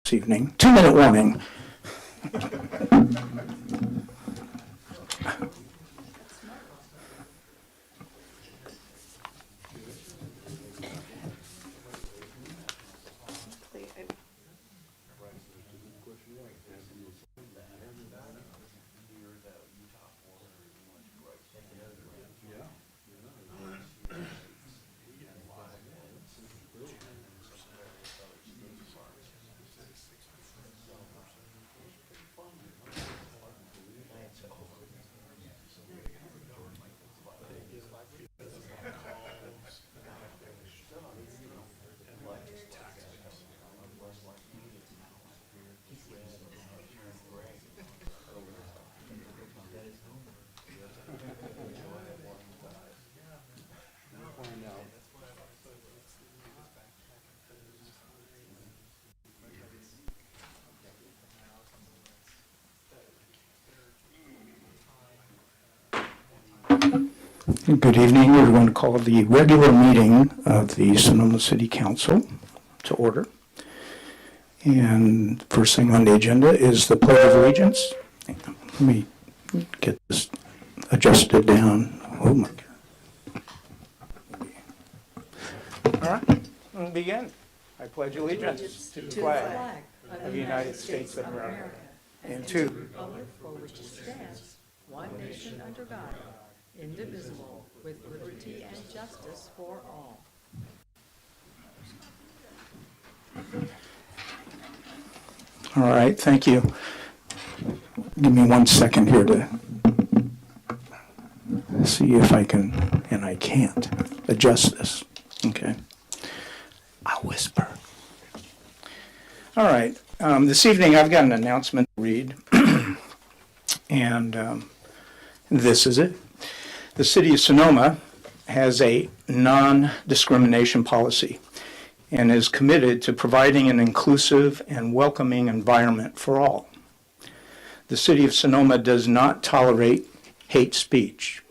this evening. 2-minute warning. Good evening. We're going to call the regular meeting of the Sonoma City Council to order. And first thing on the agenda is the Pledge of Allegiance. Let me get this adjusted down. Oh my God. All right, we'll begin. I pledge allegiance to the flag of the United States of America and to the republic for which it stands, one nation under God, indivisible, with liberty and justice for all. All right, thank you. Give me 1 second here to see if I can, and I can't, adjust this. Okay. I'll whisper. All right, this evening I've got an announcement to read, and this is it. The City of Sonoma has a non-discrimination policy and is committed to providing an inclusive and welcoming environment for all. The City of Sonoma does not tolerate hate speech.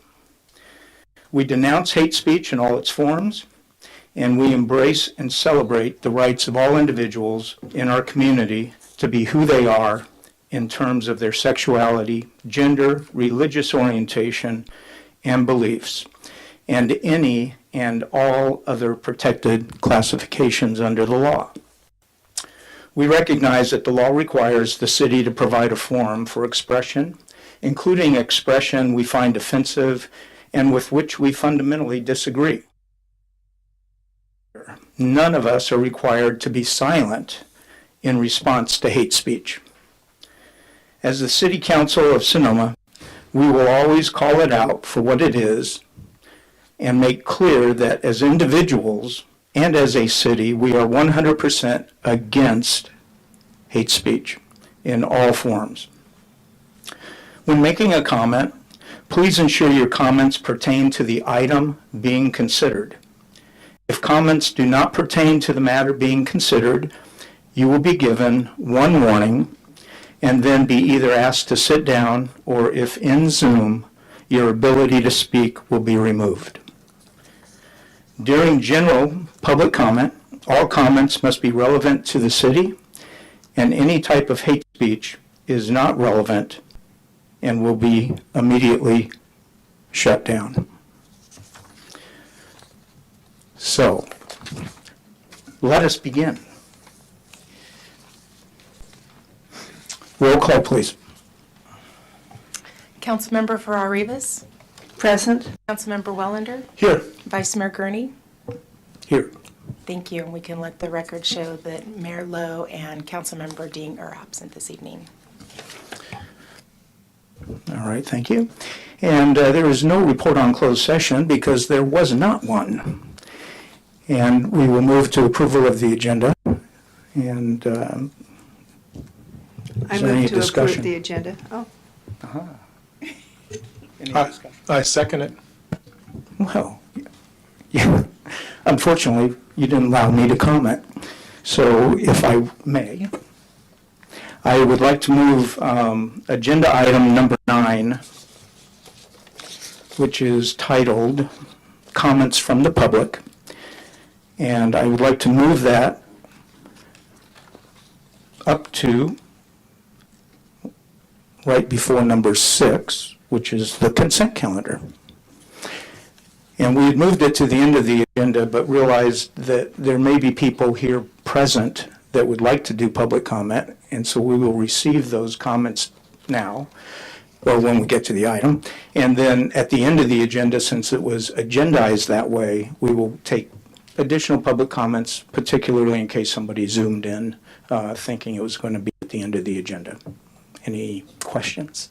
We denounce hate speech in all its forms, and we embrace and celebrate the rights of all individuals in our community to be who they are in terms of their sexuality, gender, religious orientation, and beliefs, and any and all other protected classifications under the law. We recognize that the law requires the city to provide a forum for expression, including expression we find offensive and with which we fundamentally disagree. None of us are required to be silent in response to hate speech. As the City Council of Sonoma, we will always call it out for what it is and make clear that as individuals and as a city, we are 100% against hate speech in all forms. When making a comment, please ensure your comments pertain to the item being considered. If comments do not pertain to the matter being considered, you will be given one warning and then be either asked to sit down, or if in Zoom, your ability to speak will be removed. During general public comment, all comments must be relevant to the city, and any type of hate speech is not relevant and will be immediately shut down. So, let us begin. Roll call, please. Councilmember Farrar-Rivas. Present. Councilmember Wellander. Here. Vice Mayor Gurney. Here. Thank you, and we can let the record show that Mayor Lowe and Councilmember Ding are absent this evening. All right, thank you. And there is no report on closed session because there was not one. And we will move to approval of the agenda. And I is there any move to discussion? approve the agenda. Oh, Any discussion? I second it. Well, yeah, unfortunately, you didn't allow me to comment. So if I may, I would like to move agenda item number 9, which is titled Comments from the Public. And I would like to move that up to right before number 6, which is the consent calendar. And we had moved it to the end of the agenda, but realized that there may be people here present that would like to do public comment, and so we will receive those comments now, or when we get to the item. And then at the end of the agenda, since it was agendized that way, we will take additional public comments, particularly in case somebody zoomed in thinking it was going to be at the end of the agenda. Any questions?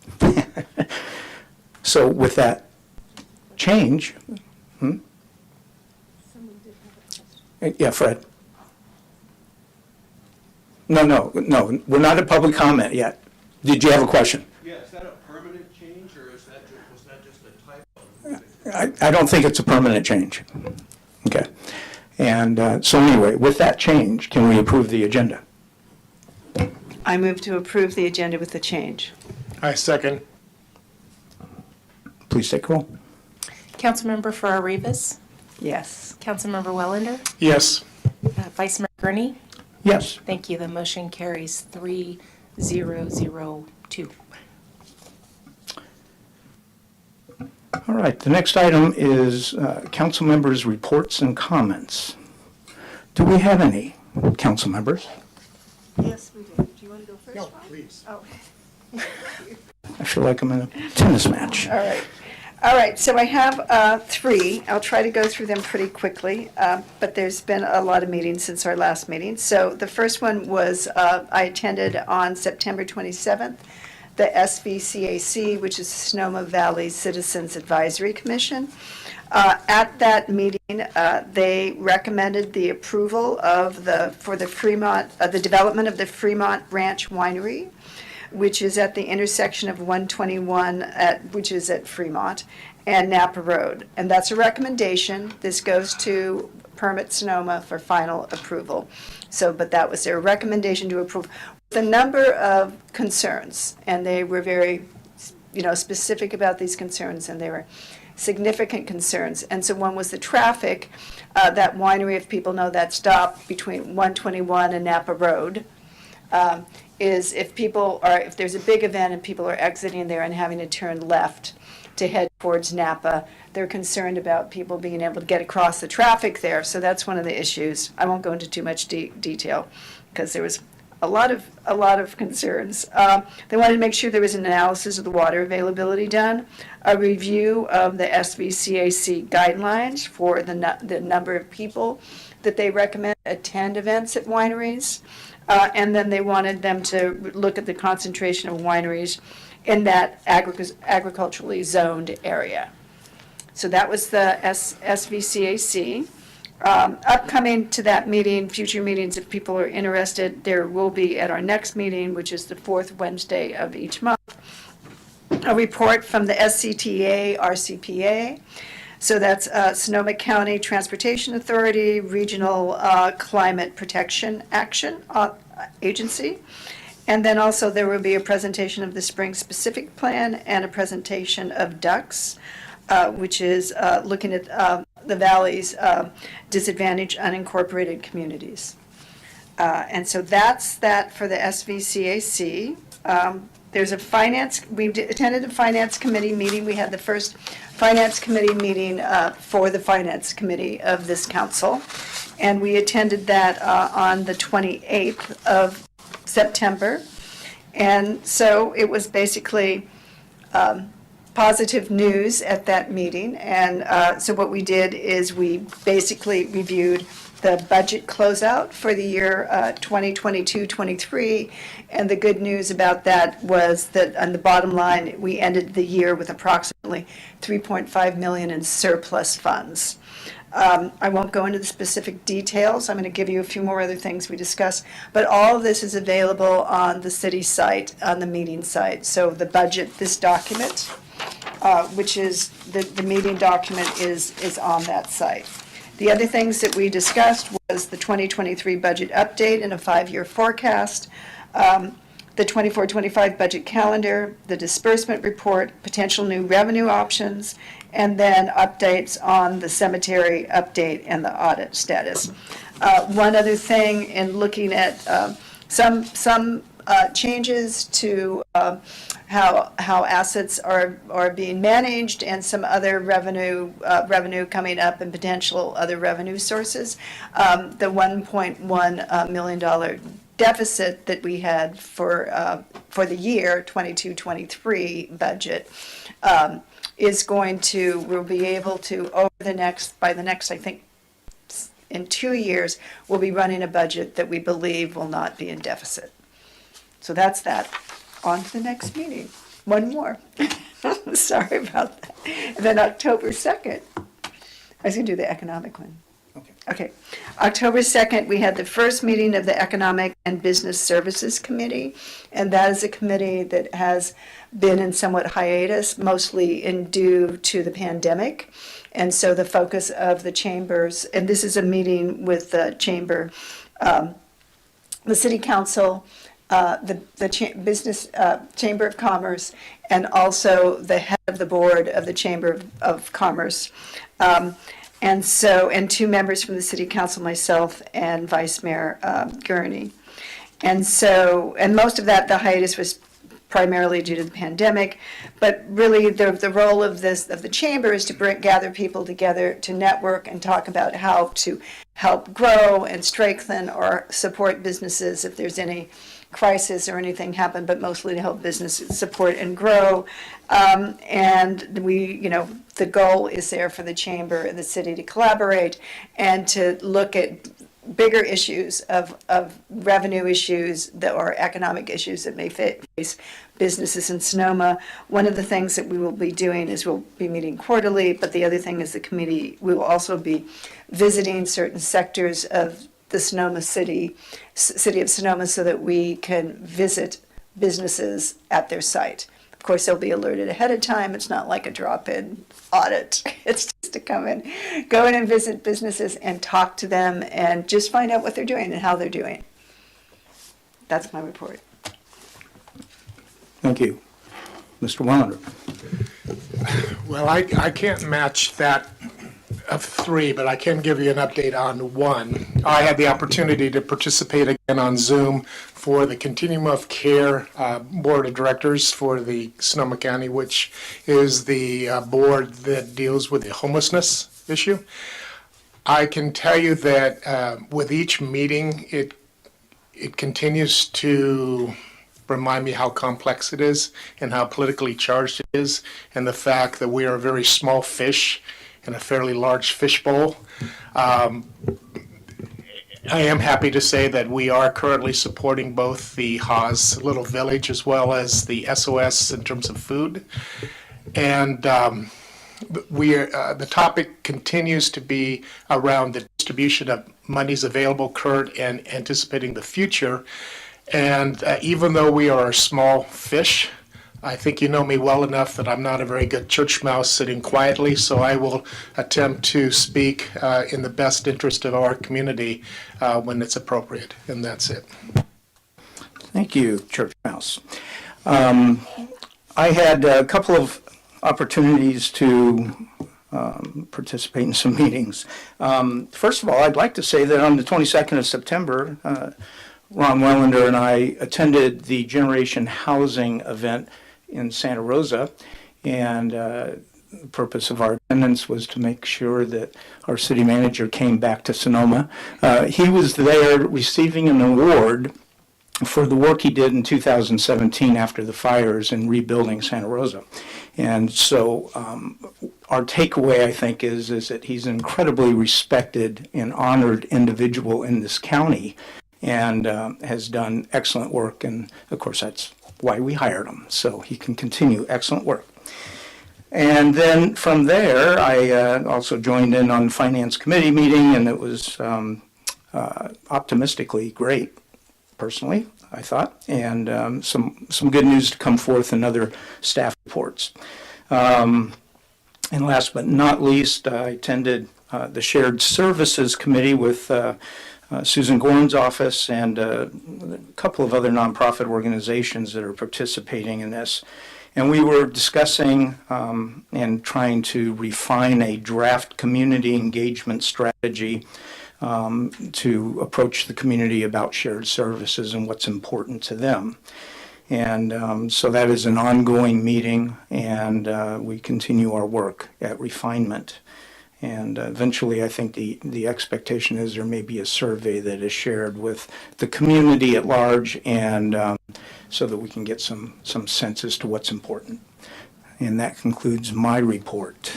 So with that change, Someone did have a question. yeah, Fred. No, we're not at public comment yet. Did you have a question? Yeah, is that a permanent change, or was that just a typo? I don't think it's a permanent change. Okay. And so anyway, with that change, can we approve the agenda? I move to approve the agenda with the change. I second. Please take roll. Councilmember Farrar-Rivas, Yes. Councilmember Wellander, Yes. Vice Mayor Gurney. Yes. Thank you. The motion carries 3002. All right. The next item is council members' reports and comments. Do we have any council members? Yes, we do. Do you want to go first? No, Rob? please. Oh, I feel like I'm in a tennis match. All right. All right, so I have 3. I'll try to go through them pretty quickly, but there's been a lot of meetings since our last meeting. So the first one was I attended on September 27th, the SVCAC, which is Sonoma Valley Citizens Advisory Commission. At that meeting, they recommended the approval of the development of the Fremont Ranch Winery, which is at the intersection of 121, which is at Fremont, and Napa Road. And that's a recommendation. This goes to Permit Sonoma for final approval. So, but that was their recommendation to approve. The number of concerns, and they were very, specific about these concerns, and they were significant concerns. And so one was the traffic. That winery, if people know that stop between 121 and Napa Road, is if there's a big event and people are exiting there and having to turn left to head towards Napa, they're concerned about people being able to get across the traffic there. So that's one of the issues. I won't go into too much detail because there was a lot of concerns. They wanted to make sure there was an analysis of the water availability done, a review of the SVCAC guidelines for the number of people that they recommend attend events at wineries. And then they wanted them to look at the concentration of wineries in that agriculturally zoned area. So that was the SVCAC. Upcoming to that meeting, future meetings, if people are interested, there will be at our next meeting, which is the 4th Wednesday of each month, a report from the SCTA RCPA. So that's Sonoma County Transportation Authority, Regional Climate Protection Action Agency. And then also there will be a presentation of the Spring Specific Plan and a presentation of DUCS, which is looking at the Valley's disadvantaged unincorporated communities. And so that's that for the SVCAC. There's we attended a Finance Committee meeting. We had the first Finance Committee meeting for the Finance Committee of this council. And we attended that on the 28th of September. And so it was basically positive news at that meeting. And so what we did is we basically reviewed the budget closeout for the year 2022-23. And the good news about that was that on the bottom line, we ended the year with approximately $3.5 million in surplus funds. I won't go into the specific details. I'm going to give you a few more other things we discussed. But all of this is available on the city site, on the meeting site. So the budget, this document, which is the meeting document, is on that site. The other things that we discussed was the 2023 budget update and a 5-year forecast, the 24-25 budget calendar, the disbursement report, potential new revenue options, and then updates on the cemetery update and the audit status. One other thing in looking at some changes to how assets are being managed, and some other revenue coming up and potential other revenue sources. The $1.1 million deficit that we had for the year 22-23 budget we'll be able to, by the next, I think, in 2 years, we'll be running a budget that we believe will not be in deficit. So that's that. On to the next meeting. One more. Sorry about that. And then October 2nd, I was going to do the economic one. Okay. October 2nd, we had the first meeting of the Economic and Business Services Committee, and that is a committee that has been in somewhat hiatus, mostly due to the pandemic. And so the focus of the chambers, and this is a meeting with the chamber, the city council, Chamber of Commerce, and also the head of the board of the Chamber of Commerce. And 2 members from the city council, myself and Vice Mayor Gurney. And most of that, the hiatus was primarily due to the pandemic, but really the role of the chamber is to gather people together to network and talk about how to help grow and strengthen or support businesses if there's any crisis or anything happen, but mostly to help businesses support and grow. And the goal is there for the chamber and the city to collaborate and to look at bigger issues of revenue issues or economic issues that may face businesses in Sonoma. One of the things that we will be doing is we'll be meeting quarterly, but the other thing is the committee, we will also be visiting certain sectors of the city of Sonoma, so that we can visit businesses at their site. Of course, they'll be alerted ahead of time. It's not like a drop-in audit. It's just to go in and visit businesses and talk to them and just find out what they're doing and how they're doing. That's my report. Thank you. Mr. Wellander. Well, I can't match that of 3, but I can give you an update on 1. I had the opportunity to participate again on Zoom for the Continuum of Care Board of Directors for the Sonoma County, which is the board that deals with the homelessness issue. I can tell you that with each meeting, it continues to remind me how complex it is and how politically charged it is, and the fact that we are a very small fish in a fairly large fishbowl. I am happy to say that we are currently supporting both the Haas Little Village as well as the SOS in terms of food. And the topic continues to be around the distribution of monies available current and anticipating the future. And even though we are a small fish, I think you know me well enough that I'm not a very good church mouse sitting quietly, so I will attempt to speak in the best interest of our community when it's appropriate, and that's it. Thank you, Church Mouse. I had a couple of opportunities to participate in some meetings. First of all, I'd like to say that on the 22nd of September, Ron Wellander and I attended the Generation Housing event in Santa Rosa, and the purpose of our attendance was to make sure that our city manager came back to Sonoma. He was there receiving an award for the work he did in 2017 after the fires in rebuilding Santa Rosa. And so our takeaway, I think, is that he's an incredibly respected and honored individual in this county, and has done excellent work, and of course that's why we hired him, so he can continue excellent work. And then from there, I also joined in on the Finance Committee meeting, and it was optimistically great, personally, I thought, and some good news to come forth in other staff reports. And last but not least, I attended the Shared Services Committee with Susan Gorn's office and a couple of other nonprofit organizations that are participating in this. And we were discussing and trying to refine a draft community engagement strategy to approach the community about shared services and what's important to them. And so that is an ongoing meeting, and we continue our work at refinement. And eventually, I think the expectation is there may be a survey that is shared with the community at large, and so that we can get some sense as to what's important. And that concludes my report.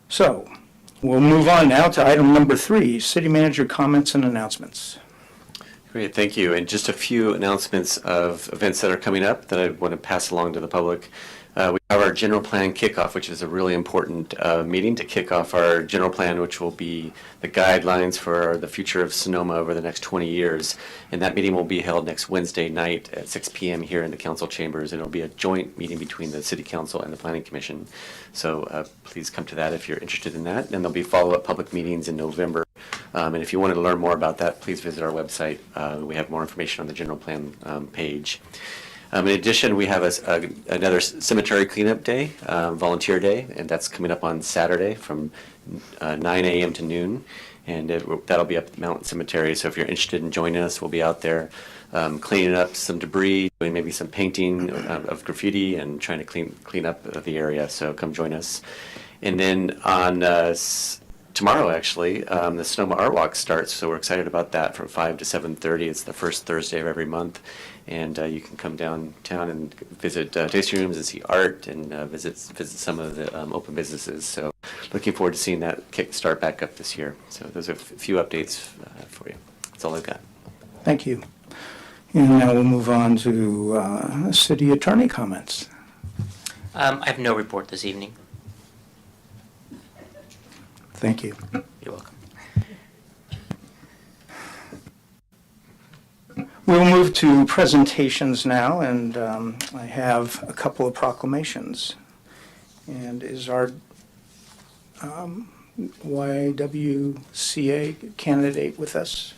So we'll move on now to item number 3, City Manager comments and announcements. Great, thank you. And just a few announcements of events that are coming up that I want to pass along to the public. We have our general plan kickoff, which is a really important meeting to kick off our general plan, which will be the guidelines for the future of Sonoma over the next 20 years. And that meeting will be held next Wednesday night at 6 p.m. here in the council chambers. And it'll be a joint meeting between the City Council and the Planning Commission. So please come to that if you're interested in that. And there'll be follow-up public meetings in November. And if you wanted to learn more about that, please visit our website. We have more information on the general plan page. In addition, we have another cemetery cleanup day, volunteer day, and that's coming up on Saturday from 9 a.m. to noon. And that'll be up at the Mountain Cemetery. So if you're interested in joining us, we'll be out there cleaning up some debris, doing maybe some painting of graffiti, and trying to clean up the area. So come join us. And then on tomorrow, actually, the Sonoma Art Walk starts, so we're excited about that from 5 to 7:30. It's the first Thursday of every month, and you can come downtown and visit tasting rooms and see art and visit some of the open businesses. So looking forward to seeing that start back up this year. So those are a few updates for you. That's all I've got. Thank you. And now we'll move on to City Attorney comments. I have no report this evening. Thank you. You're welcome. We'll move to presentations now, and I have a couple of proclamations. And is our YWCA candidate with us?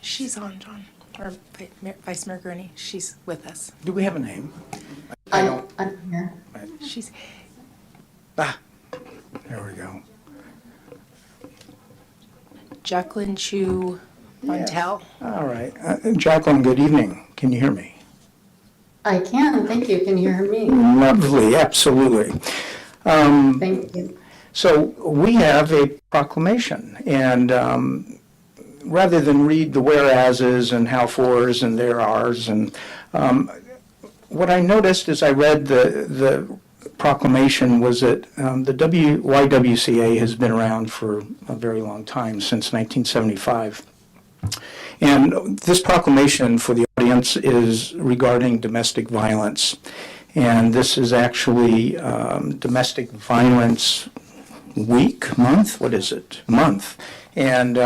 She's on, John, or Vice Mayor Gurney. She's with us. Do we have a name? I'm here. She's, There we go. Jacqueline Chu Montel. All right. Jacqueline, good evening. Can you hear me? I can, thank you. Can you hear me? Lovely, absolutely. Thank you. So we have a proclamation, and rather than read the whereases and how fors and there ares, and what I noticed as I read the proclamation was that the YWCA has been around for a very long time, since 1975. And this proclamation for the audience is regarding domestic violence. And this is actually Domestic Violence Week, month? What is it? Month. And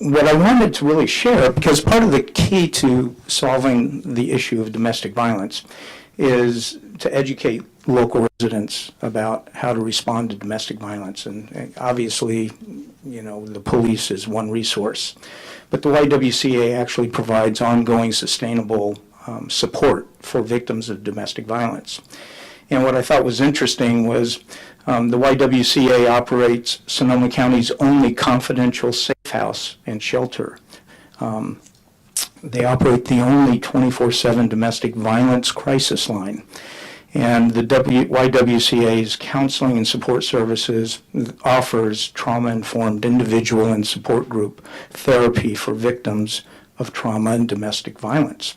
what I wanted to really share, because part of the key to solving the issue of domestic violence is to educate local residents about how to respond to domestic violence. And obviously, you know, the police is one resource. But the YWCA actually provides ongoing sustainable support for victims of domestic violence. And what I thought was interesting was the YWCA operates Sonoma County's only confidential safe house and shelter. They operate the only 24/7 domestic violence crisis line. And the YWCA's counseling and support services offers trauma-informed individual and support group therapy for victims of trauma and domestic violence,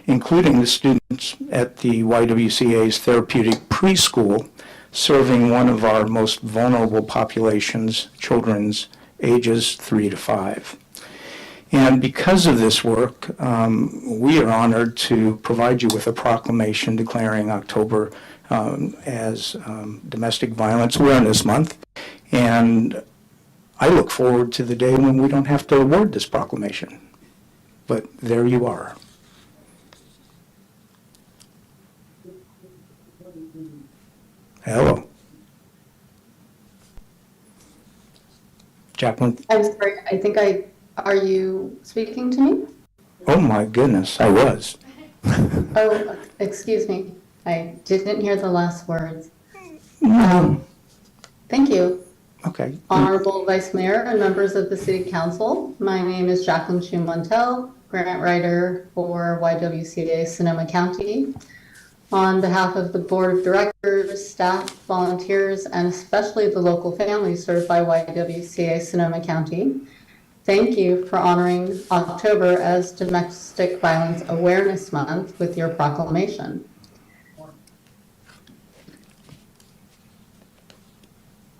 including the students at the YWCA's therapeutic preschool, serving one of our most vulnerable populations, children's ages 3 to 5. And because of this work, we are honored to provide you with a proclamation declaring October as Domestic Violence Awareness Month. And I look forward to the day when we don't have to award this proclamation. But there you are. Hello. Jacqueline? I'm sorry, are you speaking to me? Oh my goodness, I was. Oh, excuse me. I didn't hear the last words. Thank you. Okay. Honorable Vice Mayor and members of the City Council, my name is Jacqueline Schumantel, grant writer for YWCA Sonoma County. On behalf of the Board of Directors, staff, volunteers, and especially the local families served by YWCA Sonoma County, thank you for honoring October as Domestic Violence Awareness Month with your proclamation.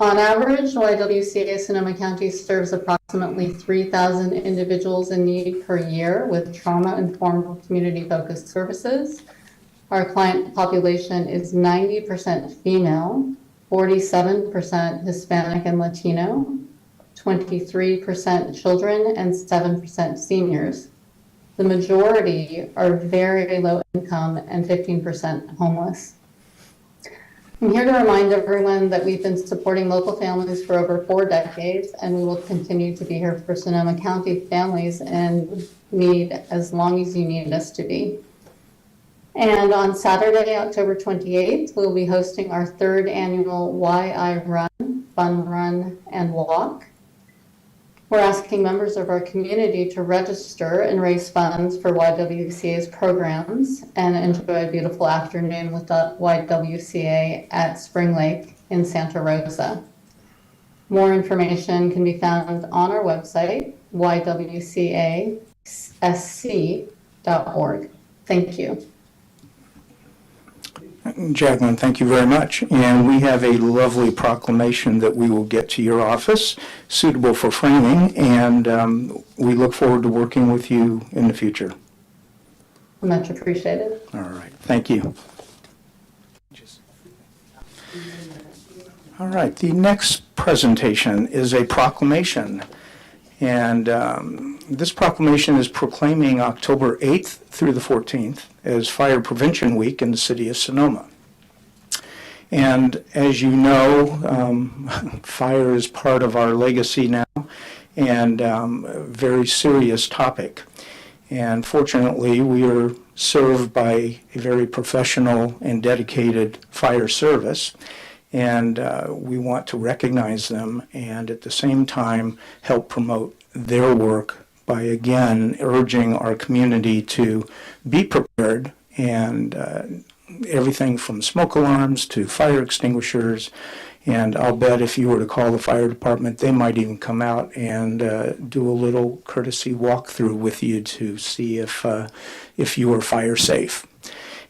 On average, YWCA Sonoma County serves approximately 3,000 individuals in need per year with trauma-informed community-focused services. Our client population is 90% female, 47% Hispanic and Latino, 23% children, and 7% seniors. The majority are very low income and 15% homeless. I'm here to remind everyone that we've been supporting local families for over 4 decades, and we will continue to be here for Sonoma County families in need as long as you need us to be. And on Saturday, October 28th, we'll be hosting our 3rd annual Why I Run, Fun Run and Walk. We're asking members of our community to register and raise funds for YWCA's programs and enjoy a beautiful afternoon with the YWCA at Spring Lake in Santa Rosa. More information can be found on our website, ywcasc.org. Thank you. Jacqueline, thank you very much. And we have a lovely proclamation that we will get to your office, suitable for framing, and we look forward to working with you in the future. Much appreciated. All right, thank you. All right, the next presentation is a proclamation. And this proclamation is proclaiming October 8th through the 14th as Fire Prevention Week in the city of Sonoma. And as you know, fire is part of our legacy now, and a very serious topic. And fortunately, we are served by a very professional and dedicated fire service. And we want to recognize them and at the same time help promote their work by again urging our community to be prepared, and everything from smoke alarms to fire extinguishers. And I'll bet if you were to call the fire department, they might even come out and do a little courtesy walkthrough with you to see if you are fire safe.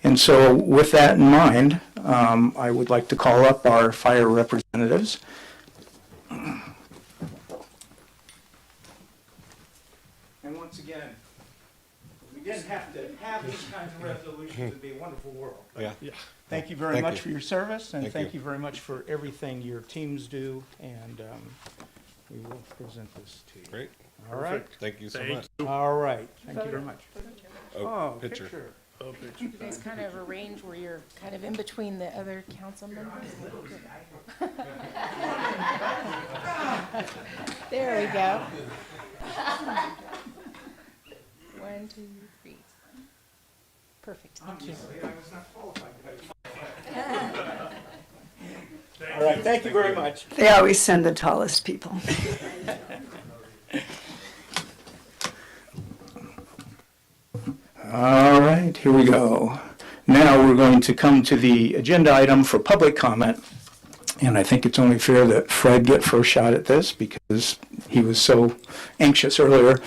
And so with that in mind, I would like to call up our fire representatives. And once again, we didn't have to have these kinds of resolutions. It'd be a wonderful world. Yeah. Thank you very Thank much you. for your service, and Thank thank you. you very much for everything your teams do, and we will present this to you. Great. All right. Thank you so much. All right. Thank you very much. Oh, picture. You guys kind of arrange where you're kind of in between the other council members. There we go. 1, 2, 3. Perfect, thank you. All right, thank you very much. They always send the tallest people. All right, here we go. Now we're going to come to the agenda item for public comment. And I think it's only fair that Fred get first shot at this because he was so anxious earlier.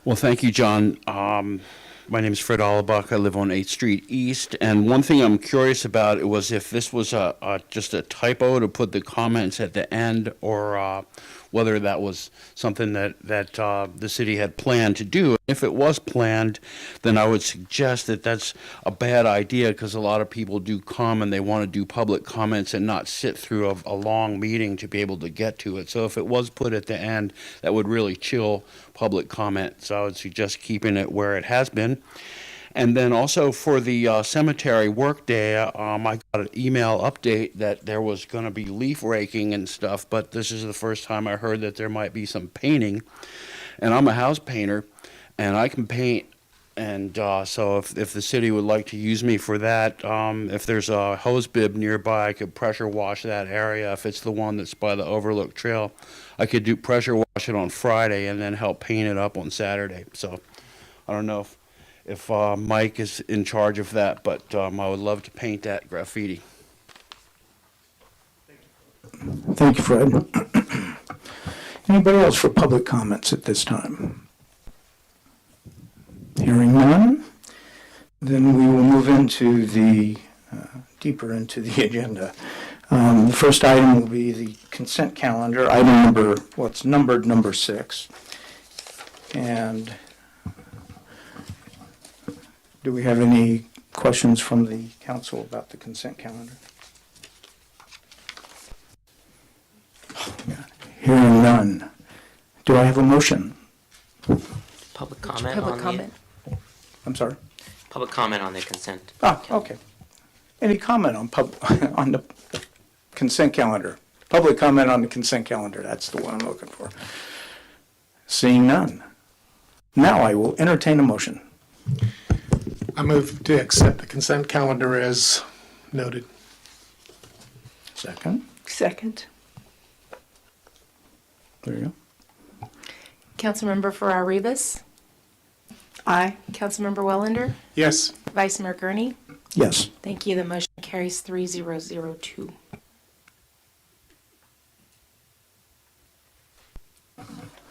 Well, thank you, John. My name is Fred Allebuck. I live on 8th Street East. And one thing I'm curious about was if this was just a typo to put the comments at the end, or whether that was something that the city had planned to do. If it was planned, then I would suggest that that's a bad idea, because a lot of people do come and they want to do public comments and not sit through a long meeting to be able to get to it. So if it was put at the end, that would really chill public comment. So I would suggest keeping it where it has been. And then also for the cemetery work day, I got an email update that there was going to be leaf raking and stuff, but this is the first time I heard that there might be some painting. And I'm a house painter, and I can paint. And so if the city would like to use me for that, if there's a hose bib nearby, I could pressure wash that area. If it's the one that's by the Overlook Trail, I could do pressure wash it on Friday and then help paint it up on Saturday. So I don't know if Mike is in charge of that, but I would love to paint that graffiti. Thank you, Fred. Anybody else for public comments at this time? Hearing none, then we will move into deeper into the agenda. The first item will be the consent calendar, item numbered number 6. And do we have any questions from the council about the consent calendar? Hearing none. Do I have a motion? Public comment Public on comment. I'm sorry? public comment on the consent. Okay. Any comment on on the consent calendar? Public comment on the consent calendar, that's the one I'm looking for. Seeing none. Now I will entertain a motion. I move to accept the consent calendar as noted. Second. Second. There you go. Councilmember Farrar-Rivas, Aye. Councilmember Wellander, Yes. Vice Mayor Gurney. Yes. Thank you. The motion carries 3002.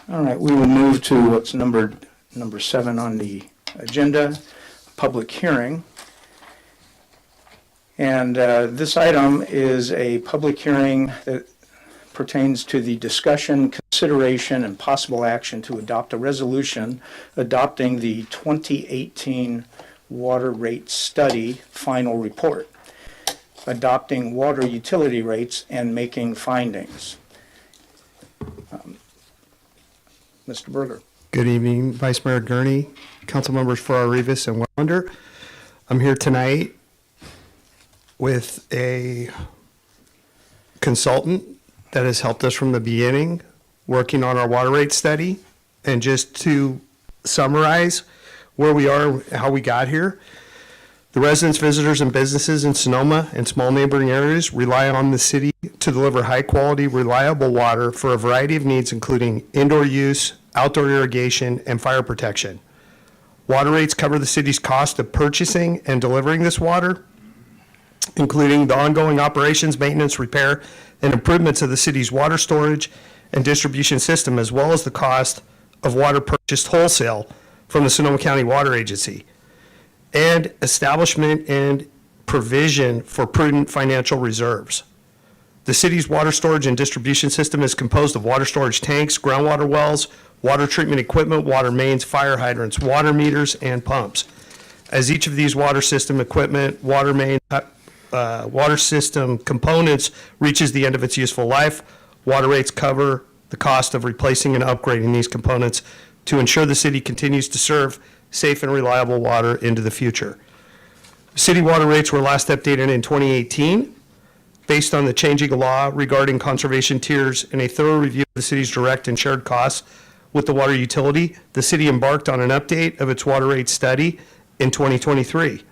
All right, we will move to what's number 7 on the agenda, public hearing. And this item is a public hearing that pertains to the discussion, consideration, and possible action to adopt a resolution adopting the 2018 water rate study final report, adopting water utility rates, and making findings. Mr. Berger. Good evening, Vice Mayor Gurney, council members Farrar-Rivas and Wellander. I'm here tonight with a consultant that has helped us from the beginning, working on our water rate study. And just to summarize where we are, how we got here, the residents, visitors, and businesses in Sonoma and small neighboring areas rely on the city to deliver high-quality, reliable water for a variety of needs, including indoor use, outdoor irrigation, and fire protection. Water rates cover the city's cost of purchasing and delivering this water, including the ongoing operations, maintenance, repair, and improvements of the city's water storage and distribution system, as well as the cost of water purchased wholesale from the Sonoma County Water Agency, and establishment and provision for prudent financial reserves. The city's water storage and distribution system is composed of water storage tanks, groundwater wells, water treatment equipment, water mains, fire hydrants, water meters, and pumps. As each of these water system equipment, water main, water system components reaches the end of its useful life, water rates cover the cost of replacing and upgrading these components to ensure the city continues to serve safe and reliable water into the future. City water rates were last updated in 2018 based on the changing law regarding conservation tiers and a thorough review of the city's direct and shared costs with the water utility. The city embarked on an update of its water rate study in 2023.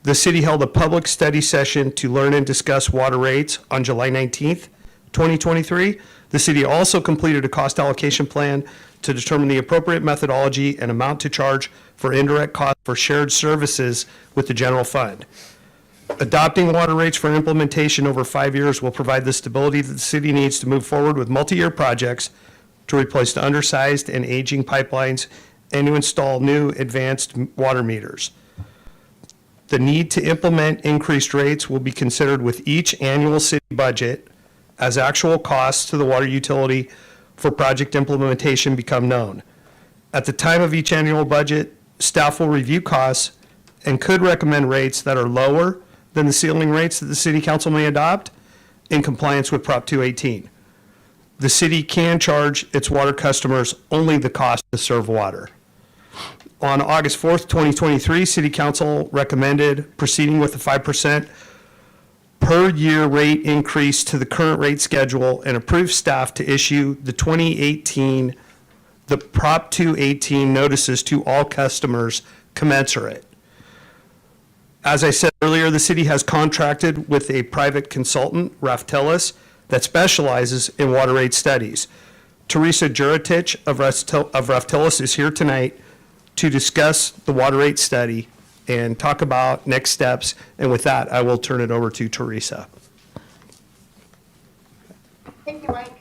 The city held a public study session to learn and discuss water rates on July 19th, 2023. The city also completed a cost allocation plan to determine the appropriate methodology and amount to charge for indirect costs for shared services with the general fund. Adopting water rates for implementation over 5 years will provide the stability that the city needs to move forward with multi-year projects to replace the undersized and aging pipelines and to install new advanced water meters. The need to implement increased rates will be considered with each annual city budget as actual costs to the water utility for project implementation become known. At the time of each annual budget, staff will review costs and could recommend rates that are lower than the ceiling rates that the city council may adopt in compliance with Prop 218. The city can charge its water customers only the cost to serve water. On August 4th, 2023, City Council recommended proceeding with the 5% per year rate increase to the current rate schedule and approved staff to issue the Prop 218 notices to all customers commensurate. As I said earlier, the city has contracted with a private consultant, Raftelis, that specializes in water rate studies. Teresa Juratich of Raftelis is here tonight to discuss the water rate study and talk about next steps. And with that, I will turn it over to Teresa. Thank you, Mike.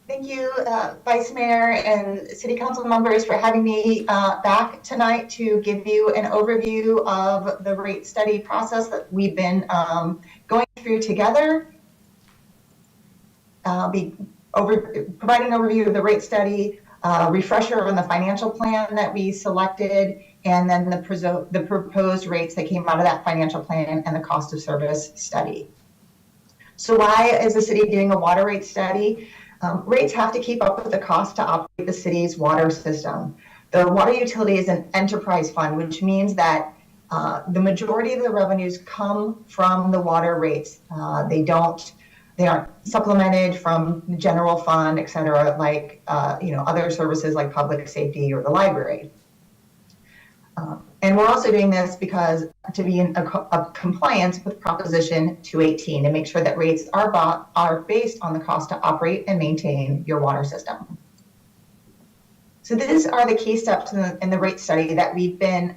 Thank you, Vice Mayor and City Council members for having me back tonight to give you an overview of the rate study process that we've been going through together. Providing an overview of the rate study, refresher on the financial plan that we selected, and then the proposed rates that came out of that financial plan and the cost of service study. So why is the city doing a water rate study? Rates have to keep up with the cost to operate the city's water system. The water utility is an enterprise fund, which means that the majority of the revenues come from the water rates. They aren't supplemented from the general fund, et cetera, like other services like public safety or the library. And we're also doing this because to be in compliance with Proposition 218 to make sure that rates are based on the cost to operate and maintain your water system. So these are the key steps in the rate study that we've been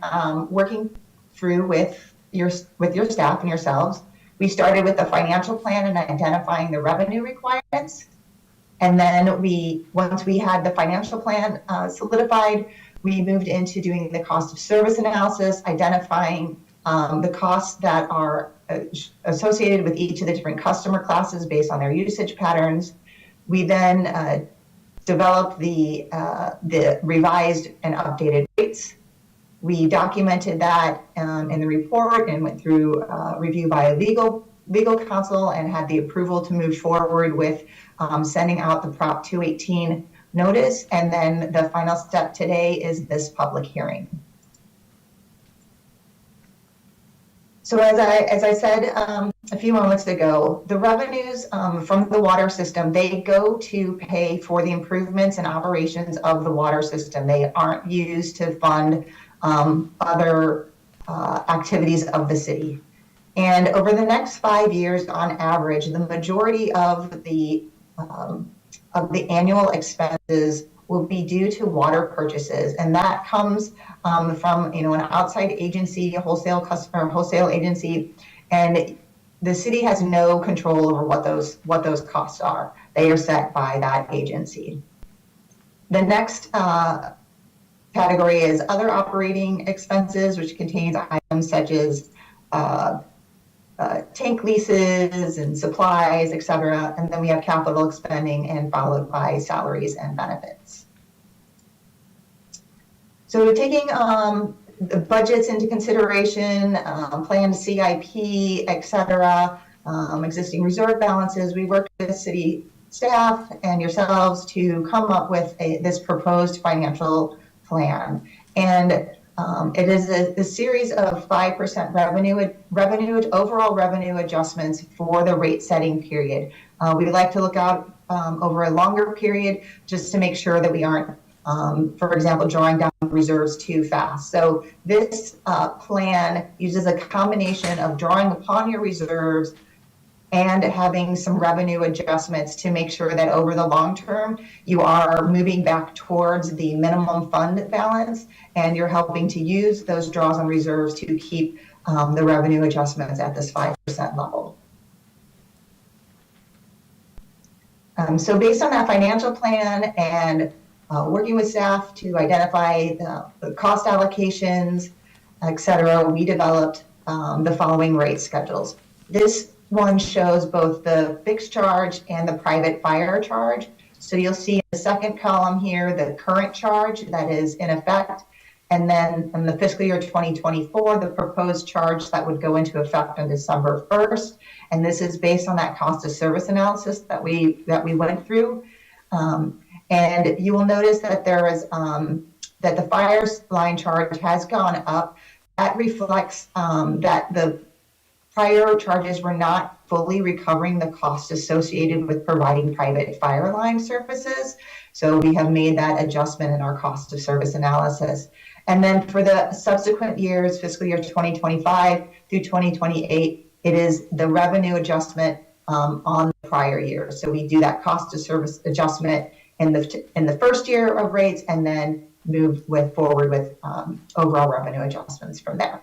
working through with your staff and yourselves. We started with the financial plan and identifying the revenue requirements. And then once we had the financial plan solidified, we moved into doing the cost of service analysis, identifying the costs that are associated with each of the different customer classes based on their usage patterns. We then developed the revised and updated rates. We documented that in the report and went through review by legal counsel and had the approval to move forward with sending out the Prop 218 notice. And then the final step today is this public hearing. So as I said a few moments ago, the revenues from the water system, they go to pay for the improvements and operations of the water system. They aren't used to fund other activities of the city. And over the next 5 years, on average, the majority of the annual expenses will be due to water purchases, and that comes from an outside agency, a wholesale agency, and the city has no control over what those costs are. They are set by that agency. The next category is other operating expenses, which contains items such as tank leases and supplies, et cetera. And then we have capital spending and followed by salaries and benefits. So taking the budgets into consideration, planned CIP, et cetera, existing reserve balances, we worked with city staff and yourselves to come up with this proposed financial plan. And it is a series of 5% overall revenue adjustments for the rate setting period. We like to look out over a longer period just to make sure that we aren't, for example, drawing down reserves too fast. So this plan uses a combination of drawing upon your reserves and having some revenue adjustments to make sure that over the long term, you are moving back towards the minimum fund balance and you're helping to use those draws on reserves to keep the revenue adjustments at this 5% level. So based on that financial plan and working with staff to identify the cost allocations, et cetera, we developed the following rate schedules. This one shows both the fixed charge and the private fire charge. So you'll see in the second column here, the current charge that is in effect, And then in the fiscal year 2024, the proposed charge that would go into effect on December 1st. And this is based on that cost of service analysis that we went through. And you will notice that there is that the fire line charge has gone up. That reflects that the prior charges were not fully recovering the cost associated with providing private fire line services. So we have made that adjustment in our cost of service analysis. And then for the subsequent years, fiscal year 2025 through 2028, it is the revenue adjustment on the prior year. So we do that cost of service adjustment in the first year of rates, and then move forward with overall revenue adjustments from there.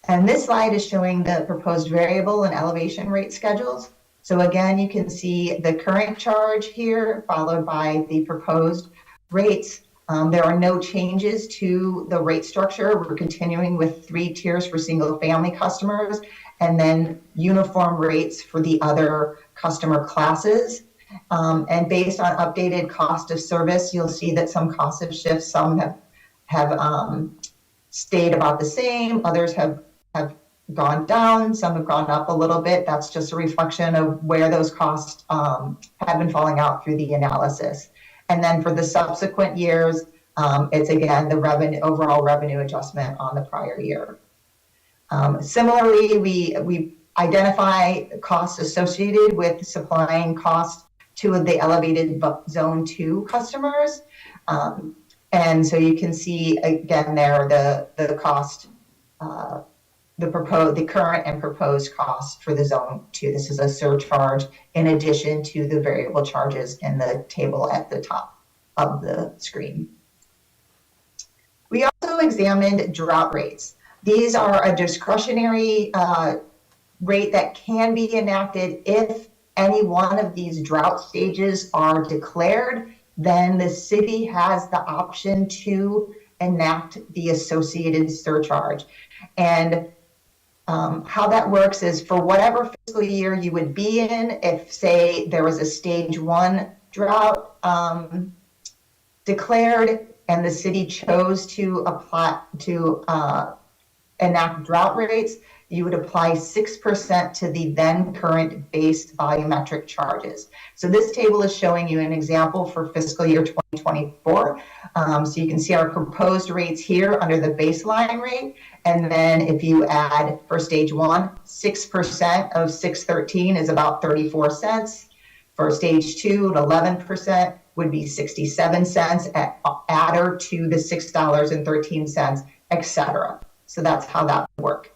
And this slide is showing the proposed variable and elevation rate schedules. So again, you can see the current charge here, followed by the proposed rates. There are no changes to the rate structure. We're continuing with 3 tiers for single family customers, and then uniform rates for the other customer classes. And based on updated cost of service, you'll see that some costs have shifted. Some have stayed about the same. Others have gone down. Some have gone up a little bit. That's just a reflection of where those costs have been falling out through the analysis. And then for the subsequent years, it's again the overall revenue adjustment on the prior year. Similarly, we identify costs associated with supplying costs to the elevated zone 2 customers. And so you can see again there the cost, the current and proposed cost for the zone 2. This is a surcharge in addition to the variable charges in the table at the top of the screen. We also examined drought rates. These are a discretionary rate that can be enacted if any one of these drought stages are declared. Then the city has the option to enact the associated surcharge. And how that works is for whatever fiscal year you would be in, if say there was a stage 1 drought declared and the city chose to apply to enact drought rates, you would apply 6% to the then current base volumetric charges. So this table is showing you an example for fiscal year 2024. So you can see our proposed rates here under the baseline rate. And then if you add for stage 1, 6% of 613 is about 34 cents. For stage 2, 11% would be 67 cents at adder to the $6.13, etc. So that's how that would work.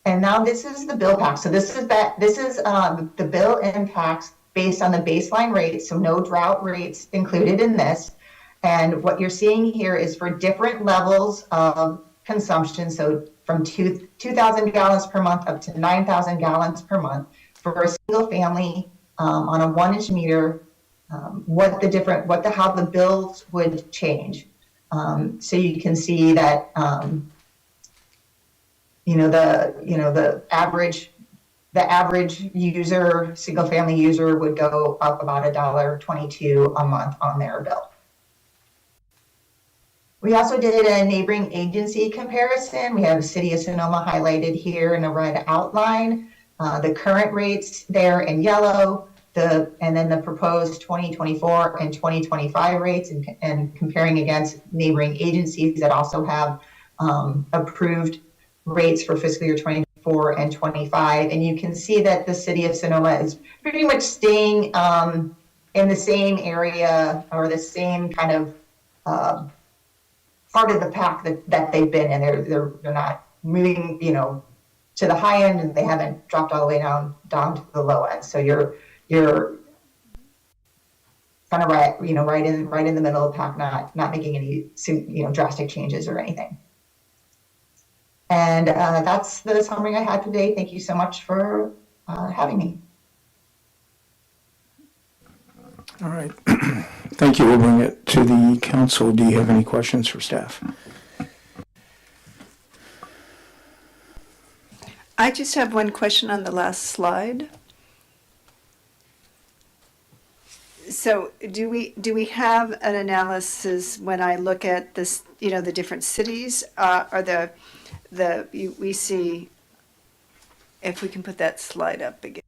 And now this is the bill pack. So this is the bill impacts based on the baseline rates, so no drought rates included in this. And what you're seeing here is for different levels of consumption, so from 2,000 gallons per month up to 9,000 gallons per month for a single family on a 1-inch meter, how the bills would change. So you can see that the average user, single family user, would go up about $1.22 a month on their bill. We also did a neighboring agency comparison. We have the City of Sonoma highlighted here in a red outline, the current rates there in yellow, and then the proposed 2024 and 2025 rates, and comparing against neighboring agencies that also have approved rates for fiscal year 24 and 25. And you can see that the City of Sonoma is pretty much staying in the same area or the same kind of part of the pack that they've been in. They're not moving, to the high end, and they haven't dropped all the way down to the low end. So you're kind of right in the middle of the pack, not making any drastic changes or anything. And that's the summary I had today. Thank you so much for having me. All right. Thank you. We'll bring it to the council. Do you have any questions for staff? I just have one question on the last slide. So do we have an analysis when I look at this, the different cities, or we see, if we can put that slide up again?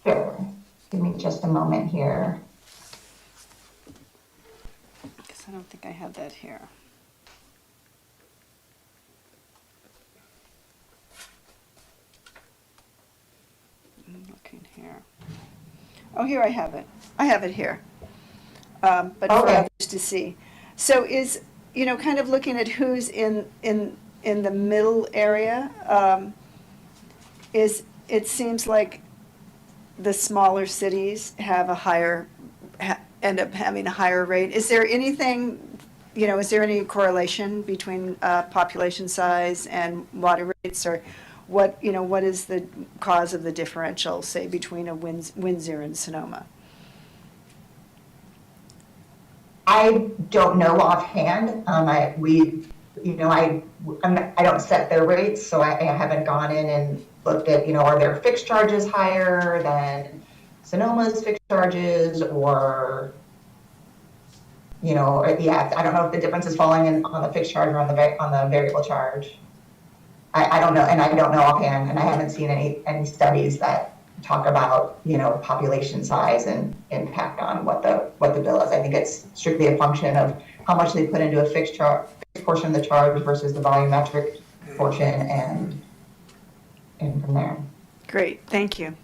Sure. Give me just a moment here. Because I don't think I have that here. I'm looking here. Oh, here I have it. I have it here. But for Okay. others to see. So is, kind of looking at who's in the middle area, it seems like the smaller cities have end up having a higher rate. Is there anything, is there any correlation between population size and water rates, or what is the cause of the differential, say, between a Windsor and Sonoma? I don't know offhand. I don't set their rates, so I haven't gone in and looked at, are their fixed charges higher than Sonoma's fixed charges, or, I don't know if the difference is falling on the fixed charge or on the variable charge. I don't know, and I don't know offhand, and I haven't seen any studies that talk about, population size and impact on what the bill is. I think it's strictly a function of how much they put into a fixed portion of the charge versus the volumetric portion, and from there. Great, thank you.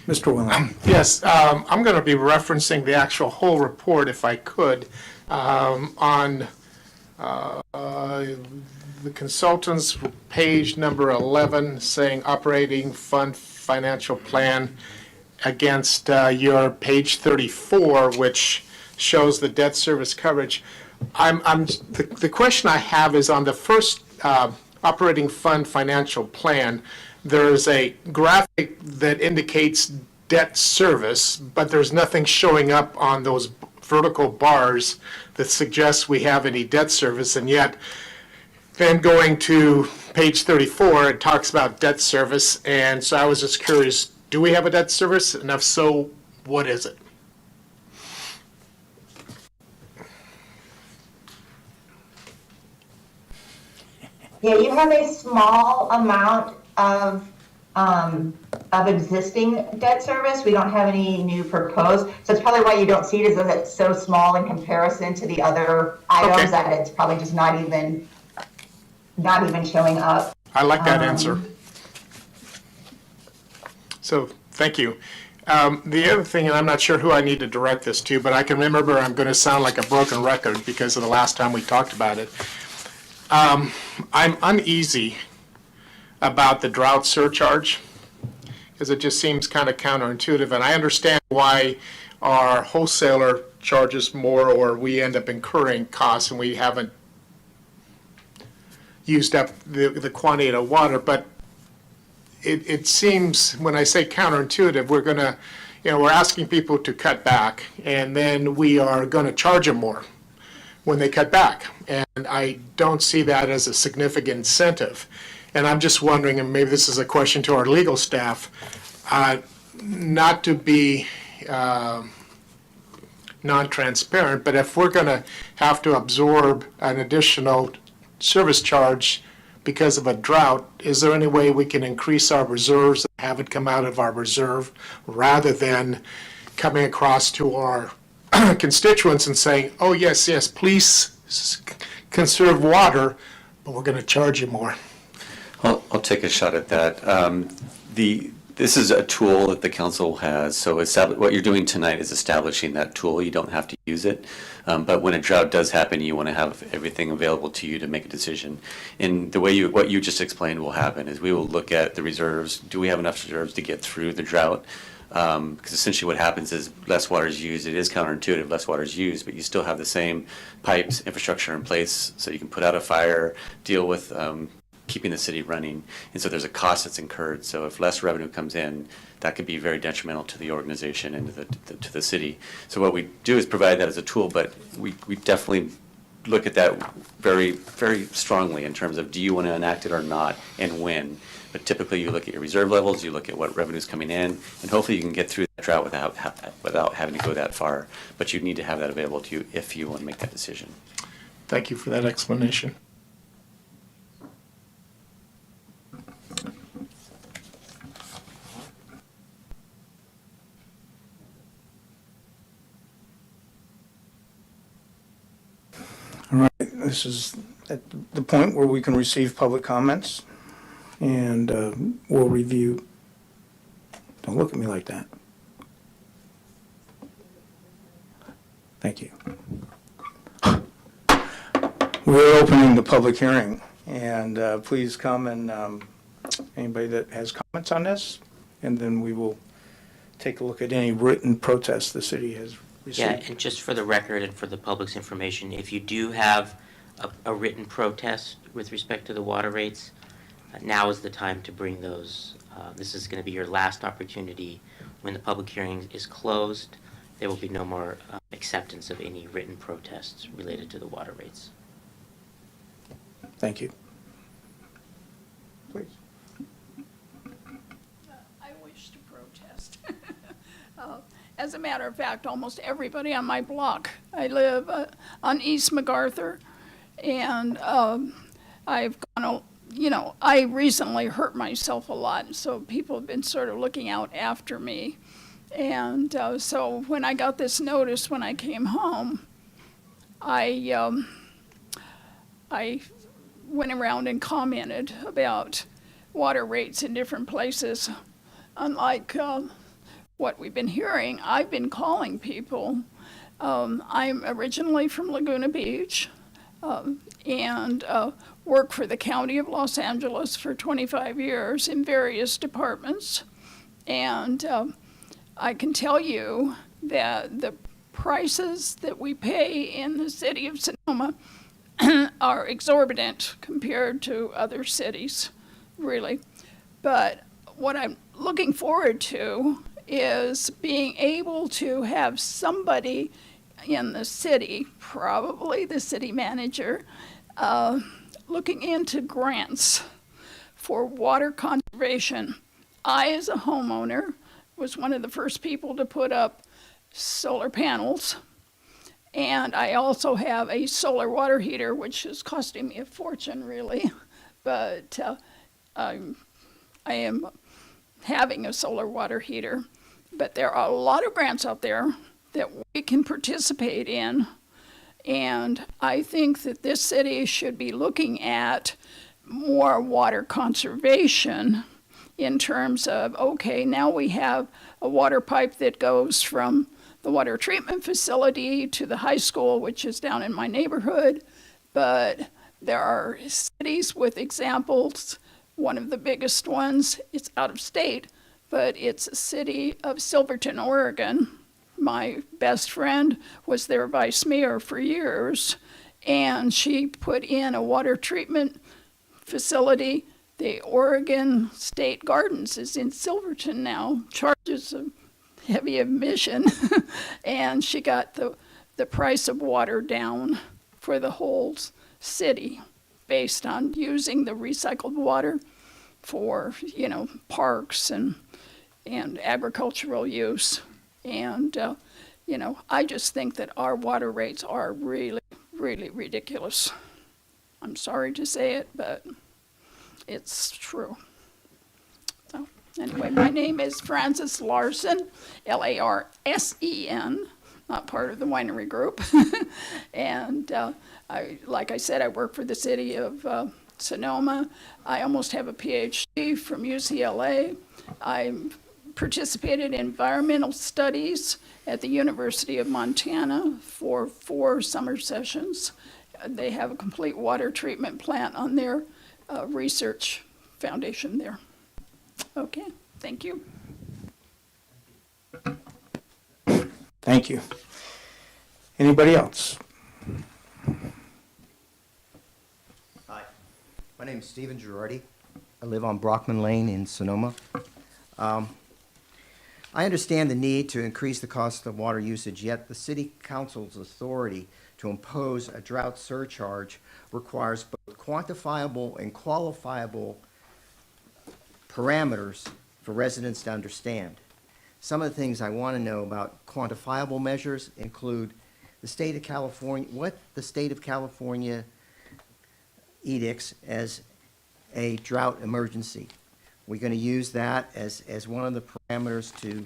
Mr. Wellander. Yes, I'm going to be referencing the actual whole report, if I could, on the consultant's page number 11, saying operating fund financial plan, against your page 34, which shows the debt service coverage. The question I have is on the first operating fund financial plan. There's a graphic that indicates debt service, but there's nothing showing up on those vertical bars that suggests we have any debt service, and yet then going to page 34, it talks about debt service, and so I was just curious, do we have a debt service, and if so, what is it? Yeah, you have a small amount of existing debt service. We don't have any new proposed, so it's probably why you don't see it, is that it's so small in comparison to the other items, that it's probably just not even showing up. I like that answer. So, thank you. The other thing, and I'm not sure who I need to direct this to, but I can remember I'm going to sound like a broken record because of the last time we talked about it. I'm uneasy about the drought surcharge because it just seems kind of counterintuitive, and I understand why our wholesaler charges more, or we end up incurring costs and we haven't used up the quantity of water, but it seems, when I say counterintuitive, we're going to, we're asking people to cut back, and then we are going to charge them more when they cut back. And I don't see that as a significant incentive. And I'm just wondering, and maybe this is a question to our legal staff, not to be non-transparent, but if we're going to have to absorb an additional service charge because of a drought, is there any way we can increase our reserves and have it come out of our reserve rather than coming across to our constituents and saying, oh, yes, please conserve water, but we're going to charge you more? I'll take a shot at that. This is a tool that the council has, so what you're doing tonight is establishing that tool. You don't have to use it, but when a drought does happen, you want to have everything available to you to make a decision. And the way what you just explained will happen is we will look at the reserves. Do we have enough reserves to get through the drought? Because essentially what happens is less water is used. It is counterintuitive, less water is used, but you still have the same pipes, infrastructure in place, so you can put out a fire, deal with keeping the city running. And so there's a cost that's incurred. So if less revenue comes in, that could be very detrimental to the organization and to the city. So what we do is provide that as a tool, but we definitely look at that very, very strongly in terms of do you want to enact it or not, and when. But typically, you look at your reserve levels, you look at what revenue's coming in, and hopefully you can get through that drought without having to go that far. But you need to have that available to you if you want to make that decision. Thank you for that explanation. All right, this is at the point where we can receive public comments, and we'll review. Don't look at me like that. Thank you. We're opening the public hearing, and please come and anybody that has comments on this, and then we will take a look at any written protests the city has received. Yeah, and just for the record and for the public's information, if you do have a written protest with respect to the water rates, now is the time to bring those. This is going to be your last opportunity. When the public hearing is closed, there will be no more acceptance of any written protests related to the water rates. Thank you. Please. I wish to protest. As a matter of fact, almost everybody on my block, I live on East MacArthur, and I've gone, I recently hurt myself a lot, so people have been sort of looking out after me. And so when I got this notice when I came home, I went around and commented about water rates in different places. Unlike what we've been hearing, I've been calling people. I'm originally from Laguna Beach and worked for the County of Los Angeles for 25 years in various departments. And I can tell you that the prices that we pay in the city of Sonoma are exorbitant compared to other cities, really. But what I'm looking forward to is being able to have somebody in the city, probably the city manager, looking into grants for water conservation. I, as a homeowner, was one of the first people to put up solar panels. And I also have a solar water heater, which is costing me a fortune, really. But I am having a solar water heater. But there are a lot of grants out there that we can participate in. And I think that this city should be looking at more water conservation in terms of, okay, now we have a water pipe that goes from the water treatment facility to the high school, which is down in my neighborhood. But there are cities with examples. One of the biggest ones, it's out of state, but it's the city of Silverton, Oregon. My best friend was their vice mayor for years, and she put in a water treatment facility. The Oregon State Gardens is in Silverton now, charges a heavy admission, and she got the price of water down for the whole city based on using the recycled water for, parks and agricultural use. And, I just think that our water rates are really, really ridiculous. I'm sorry to say it, but it's true. So, anyway, my name is Frances Larson, Larsen, not part of the winery group. And like I said, I work for the city of Sonoma. I almost have a PhD from UCLA. I participated in environmental studies at the University of Montana for 4 summer sessions. They have a complete water treatment plant on their research foundation there. Okay, thank you. Thank you. Anybody else? Hi, my name is Stephen Girardi. I live on Brockman Lane in Sonoma. I understand the need to increase the cost of water usage, yet the City Council's authority to impose a drought surcharge requires both quantifiable and qualifiable parameters for residents to understand. Some of the things I want to know about quantifiable measures include the state of California, what the state of California edicts as a drought emergency. We're going to use that as one of the parameters to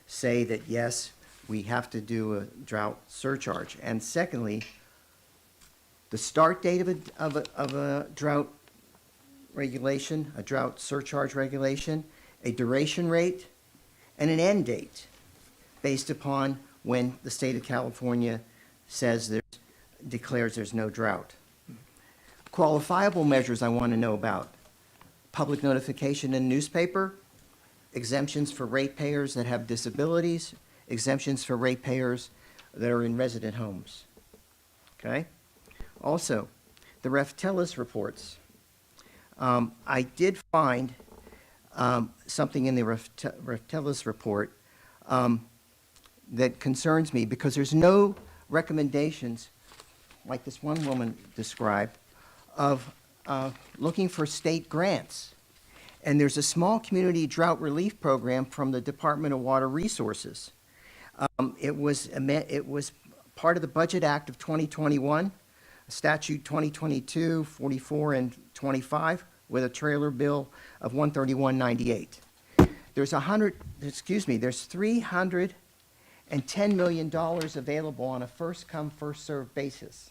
say that, yes, we have to do a drought surcharge. And secondly, the start date of a drought regulation, a drought surcharge regulation, a duration rate, and an end date based upon when the state of California declares there's no drought. Qualifiable measures I want to know about: public notification in newspaper, exemptions for ratepayers that have disabilities, exemptions for ratepayers that are in resident homes. Okay? Also, the Reftelis reports. I did find something in the Reftelis report that concerns me, because there's no recommendations, like this one woman described, of looking for state grants. And there's a small community drought relief program from the Department of Water Resources. It was part of the Budget Act of 2021, Statute 2022, 44, and 25, with a trailer bill of 131.98. There's $310 million available on a first-come, first-served basis.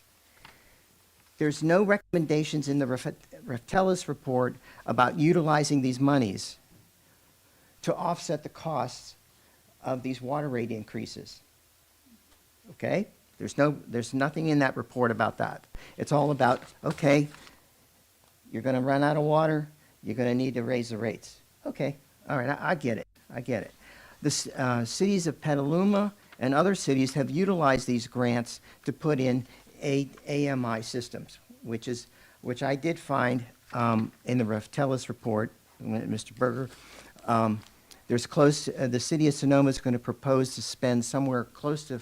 There's no recommendations in the Reftelis report about utilizing these monies to offset the costs of these water rate increases. Okay? There's nothing in that report about that. It's all about, okay, you're going to run out of water, you're going to need to raise the rates. Okay, all right, I get it. The cities of Petaluma and other cities have utilized these grants to put in AMI systems, which I did find in the Reftelis report, Mr. Berger. The city of Sonoma is going to propose to spend somewhere close to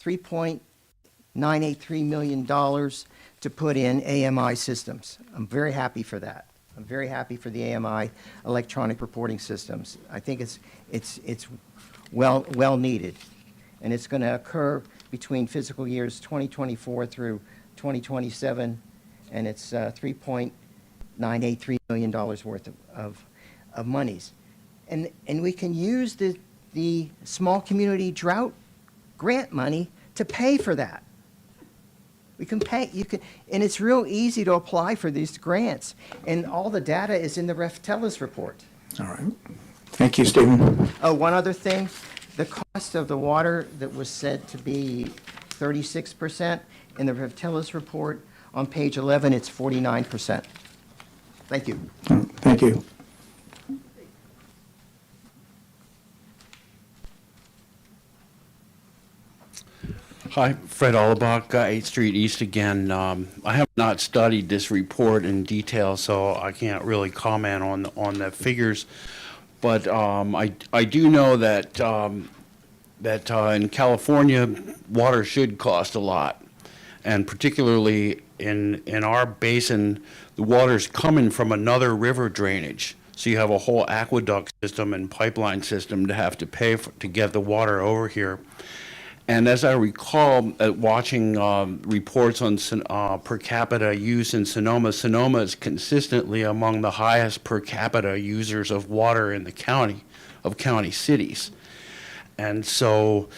$3.983 million to put in AMI systems. I'm very happy for that. I'm very happy for the AMI electronic reporting systems. I think it's well needed, and it's going to occur between fiscal years 2024 through 2027, and it's $3.983 million worth of monies. And we can use the small community drought grant money to pay for that. We can pay, and it's real easy to apply for these grants, and all the data is in the Reftelis report. All right. Thank you, Stephen. Oh, one other thing, the cost of the water that was said to be 36%, in the Reftelis report on page 11, it's 49%. Thank you. Thank you. Hi, Fred Allebach, 8th Street East again. I have not studied this report in detail, so I can't really comment on the figures. But I do know that in California, water should cost a lot, and particularly in our basin, the water's coming from another river drainage. So you have a whole aqueduct system and pipeline system to have to pay for, to get the water over here. And as I recall, watching reports on per capita use in Sonoma, Sonoma is consistently among the highest per capita users of water in the county, of county cities. And so,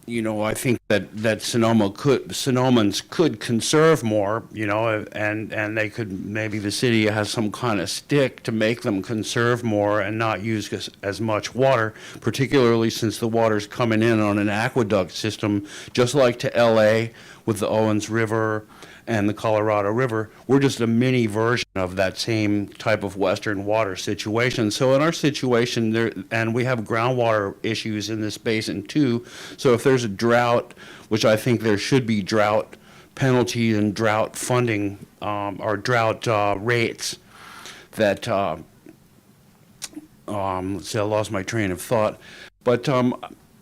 I think that Sonomans could conserve more, and they could, maybe the city has some kind of stick to make them conserve more and not use as much water, particularly since the water's coming in on an aqueduct system, just like to LA with the Owens River and the Colorado River. We're just a mini version of that same type of Western water situation. So in our situation, and we have groundwater issues in this basin too, so if there's a drought, which I think there should be drought penalties and drought funding, or drought rates, that, let's see, I lost my train of thought. But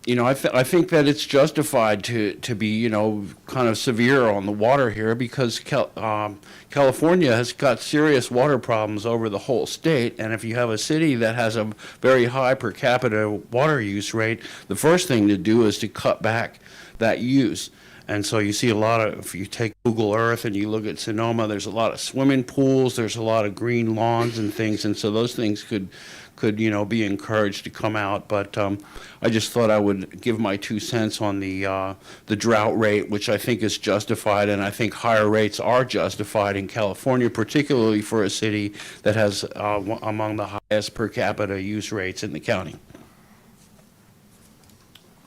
I think that it's justified to be, kind of severe on the water here because California has got serious water problems over the whole state. And if you have a city that has a very high per capita water use rate, the first thing to do is to cut back that use. And so you see a lot of, if you take Google Earth and you look at Sonoma, there's a lot of swimming pools, there's a lot of green lawns and things. And so those things could be encouraged to come out. But I just thought I would give my 2 cents on the drought rate, which I think is justified, and I think higher rates are justified in California, particularly for a city that has among the highest per capita use rates in the county.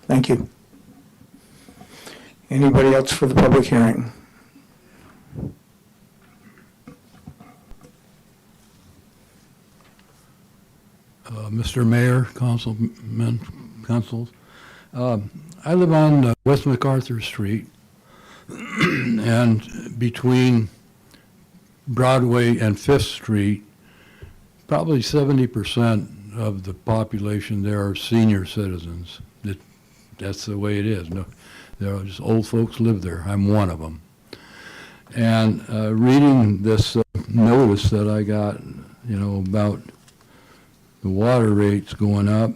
Thank you. Anybody else for the public hearing? Mr. Mayor, councils, I live on West MacArthur Street, and between Broadway and Fifth Street, probably 70% of the population there are senior citizens. That's the way it is. No, there are just old folks live there. I'm one of them. And reading this notice that I got, about the water rates going up,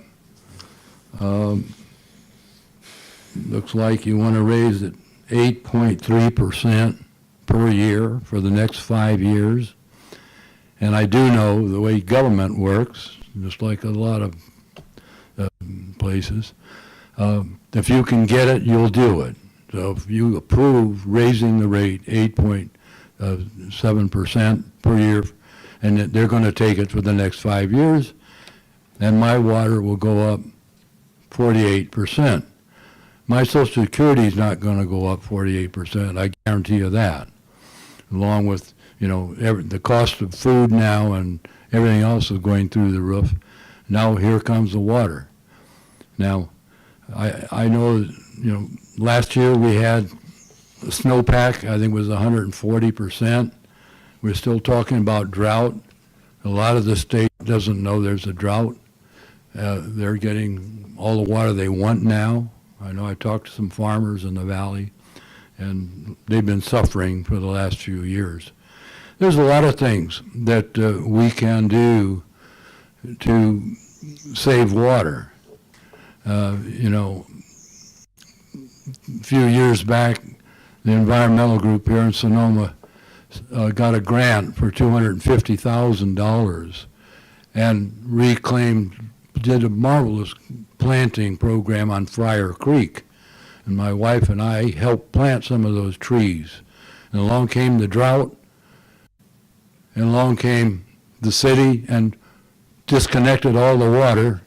looks like you want to raise it 8.3% per year for the next 5 years. And I do know the way government works, just like a lot of places, if you can get it, you'll do it. So if you approve raising the rate 8.7% per year, and they're going to take it for the next 5 years, then my water will go up 48%. My Social Security is not going to go up 48%. I guarantee you that. Along with, the cost of food now and everything else is going through the roof. Now here comes the water. Now, I know, last year we had a snowpack, I think it was 140%. We're still talking about drought. A lot of the state doesn't know there's a drought. They're getting all the water they want now. I know I talked to some farmers in the valley, and they've been suffering for the last few years. There's a lot of things that we can do to save water. A few years back, the environmental group here in Sonoma got a grant for $250,000 and did a marvelous planting program on Friar Creek. And my wife and I helped plant some of those trees. And along came the drought, and along came the city and disconnected all the water,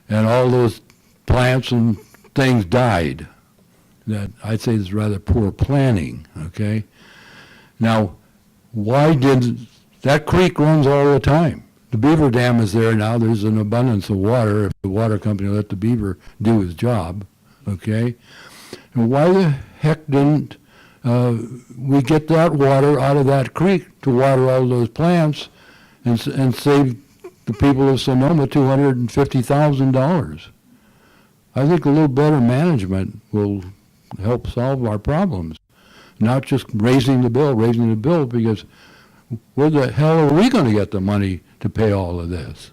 and all those plants and things died. That I'd say is rather poor planning, okay? Now, why did that creek runs all the time? The beaver dam is there now. There's an abundance of water if the water company let the beaver do his job, okay? And why the heck didn't we get that water out of that creek to water all those plants and save the people of Sonoma $250,000? I think a little better management will help solve our problems, not just raising the bill, because where the hell are we going to get the money to pay all of this?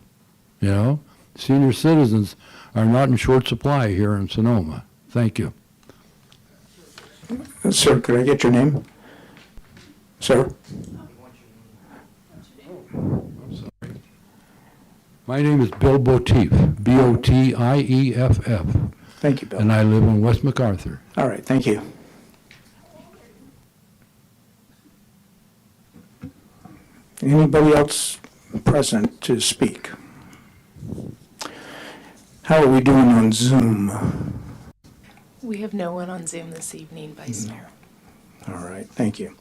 Senior citizens are not in short supply here in Sonoma. Thank you. Sir, could I get your name? Sir? I'm sorry. My name is Bill Botief, Botief. Thank you, Bill. And I live in West MacArthur. All right, thank you. Anybody else present to speak? How are we doing on Zoom? We have no one on Zoom this evening, Vice Mayor. All right, thank you.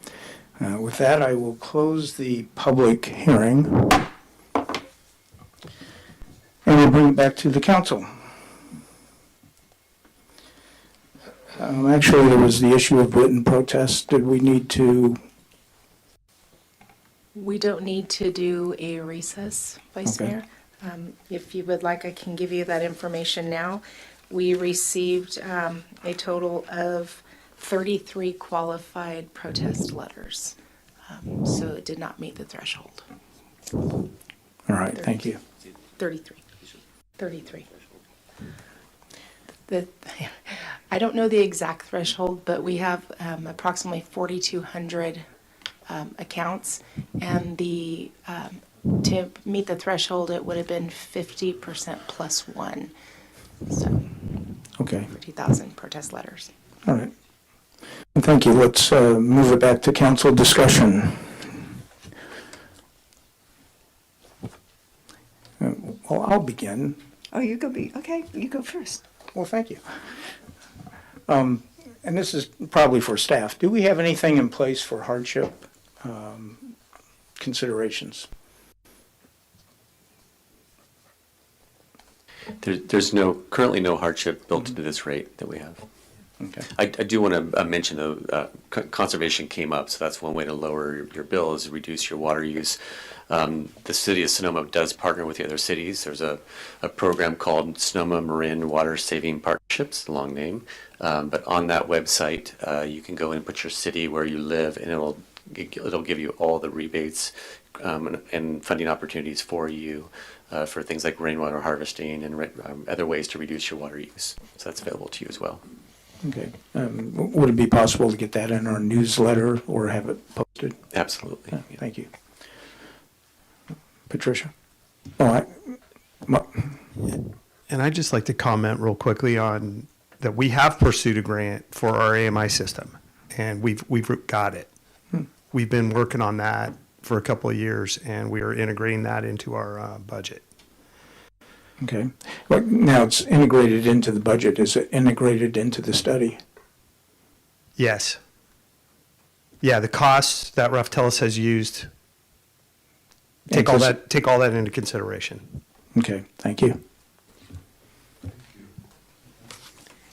With that, I will close the public hearing, and we'll bring it back to the council. Actually, there was the issue of written protest. Did we need to? We don't need to do a recess, Vice Okay. Mayor. If you would like, I can give you that information now. We received a total of 33 qualified protest letters, so it did not meet the threshold. All right, thank you. 33. I don't know the exact threshold, but we have approximately 4,200 accounts, and to meet the threshold, it would have been 50% plus one. So, Okay, 50,000 protest letters. all right. Thank you. Let's move it back to council discussion. Well, I'll begin. Oh, you go first. Well, thank you. And this is probably for staff. Do we have anything in place for hardship considerations? There's currently no hardship built into this rate that we have. Okay. I do want to mention, though, conservation came up, so that's one way to lower your bill is reduce your water use. The city of Sonoma does partner with the other cities. There's a program called Sonoma Marin Water Saving Partnerships, a long name. But on that website, you can go in and put your city where you live, and it'll give you all the rebates and funding opportunities for you for things like rainwater harvesting and other ways to reduce your water use. So that's available to you as well. Okay. Would it be possible to get that in our newsletter or have it posted? Absolutely. Thank you. Patricia? Oh, And I'd just like to comment real quickly on that we have pursued a grant for our AMI system, and we've got it. We've been working on that for a couple of years, and we are integrating that into our budget. Okay. Well, now it's integrated into the budget. Is it integrated into the study? Yes. Yeah, the costs that Raftellus has used, take all that into consideration. Okay, thank you.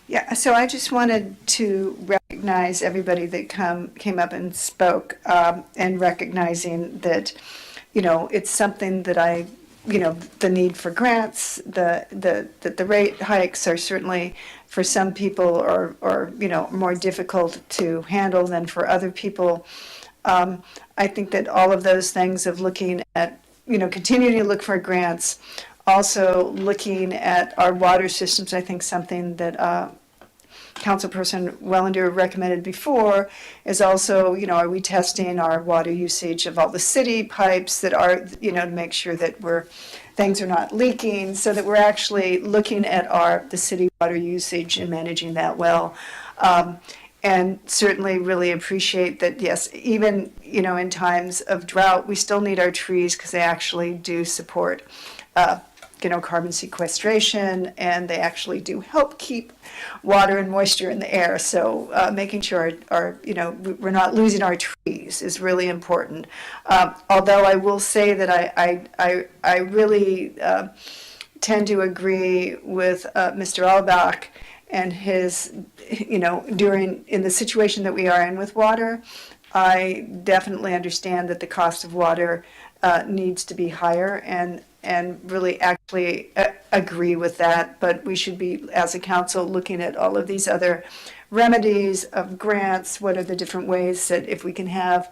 Yeah, so I just wanted to recognize everybody that came up and spoke, and recognizing that, it's something that the need for grants, the rate hikes are certainly for some people are more difficult to handle than for other people. I think that all of those things of looking at, continuing to look for grants, also looking at our water systems, I think something that Councilperson Wellander recommended before is also, are we testing our water usage of all the city pipes that are, to make sure that things are not leaking, so that we're actually looking at the city water usage and managing that well. And certainly really appreciate that, yes, even, in times of drought, we still need our trees because they actually do support, carbon sequestration, and they actually do help keep water and moisture in the air. So making sure we're not losing our trees is really important. Although I will say that I really tend to agree with Mr. Albach and his, in the situation that we are in with water, I definitely understand that the cost of water needs to be higher, and really actually agree with that. But we should be, as a council, looking at all of these other remedies of grants. What are the different ways that if we can have,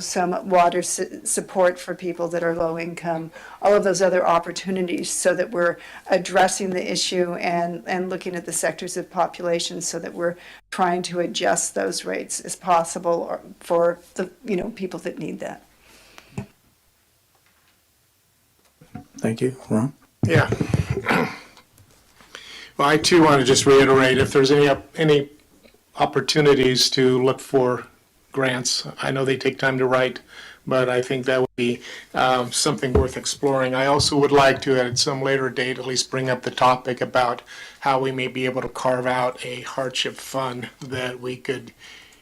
some water support for people that are low income, all of those other opportunities, so that we're addressing the issue and looking at the sectors of population so that we're trying to adjust those rates as possible for the, people that need that. Thank you. Ron? Yeah. Well, I too want to just reiterate, if there's any opportunities to look for grants, I know they take time to write, but I think that would be something worth exploring. I also would like to, at some later date, at least bring up the topic about how we may be able to carve out a hardship fund that we could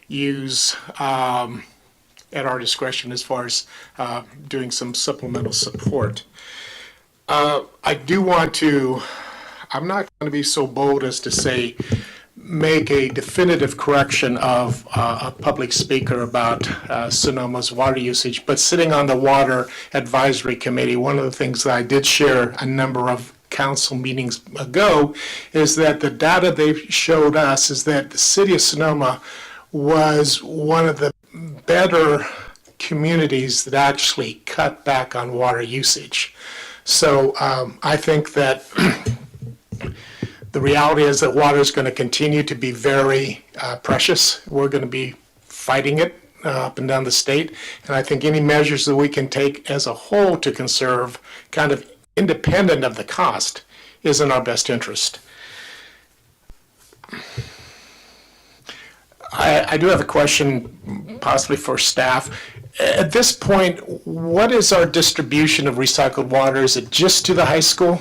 use at our discretion as far as doing some supplemental support. I do want to, I'm not going to be so bold as to say, make a definitive correction of a public speaker about Sonoma's water usage, but sitting on the Water Advisory Committee, one of the things that I did share a number of council meetings ago, is that the data they showed us is that the city of Sonoma was one of the better communities that actually cut back on water usage. So I think that the reality is that water is going to continue to be very precious. We're going to be fighting it up and down the state. And I think any measures that we can take as a whole to conserve, kind of independent of the cost, is in our best interest. I do have a question possibly for staff. At this point, what is our distribution of recycled water? Is it just to the high school?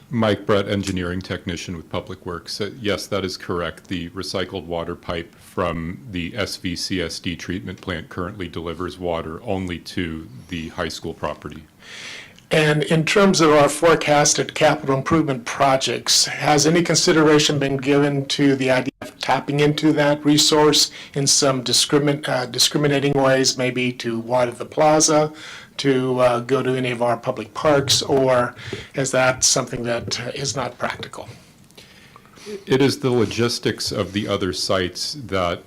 Mike Brett, engineering technician with Public Works. Yes, that is correct. The recycled water pipe from the SVCSD treatment plant currently delivers water only to the high school property. And in terms of our forecasted capital improvement projects, has any consideration been given to the idea of tapping into that resource in some discriminating ways, maybe to water the plaza, to go to any of our public parks, or is that something that is not practical? It is the logistics of the other sites that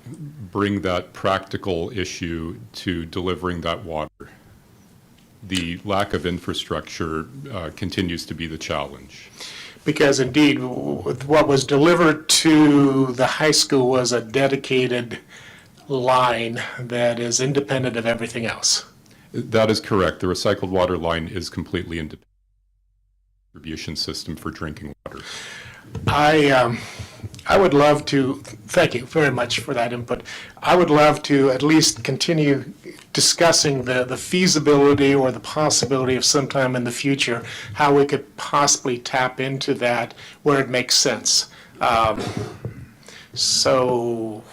bring that practical issue to delivering that water. The lack of infrastructure continues to be the challenge. Because indeed, what was delivered to the high school was a dedicated line that is independent of everything else. That is correct. The recycled water line is completely independent distribution system for drinking water. I would love to, thank you very much for that input. I would love to at least continue discussing the feasibility or the possibility of sometime in the future how we could possibly tap into that where it makes sense. So,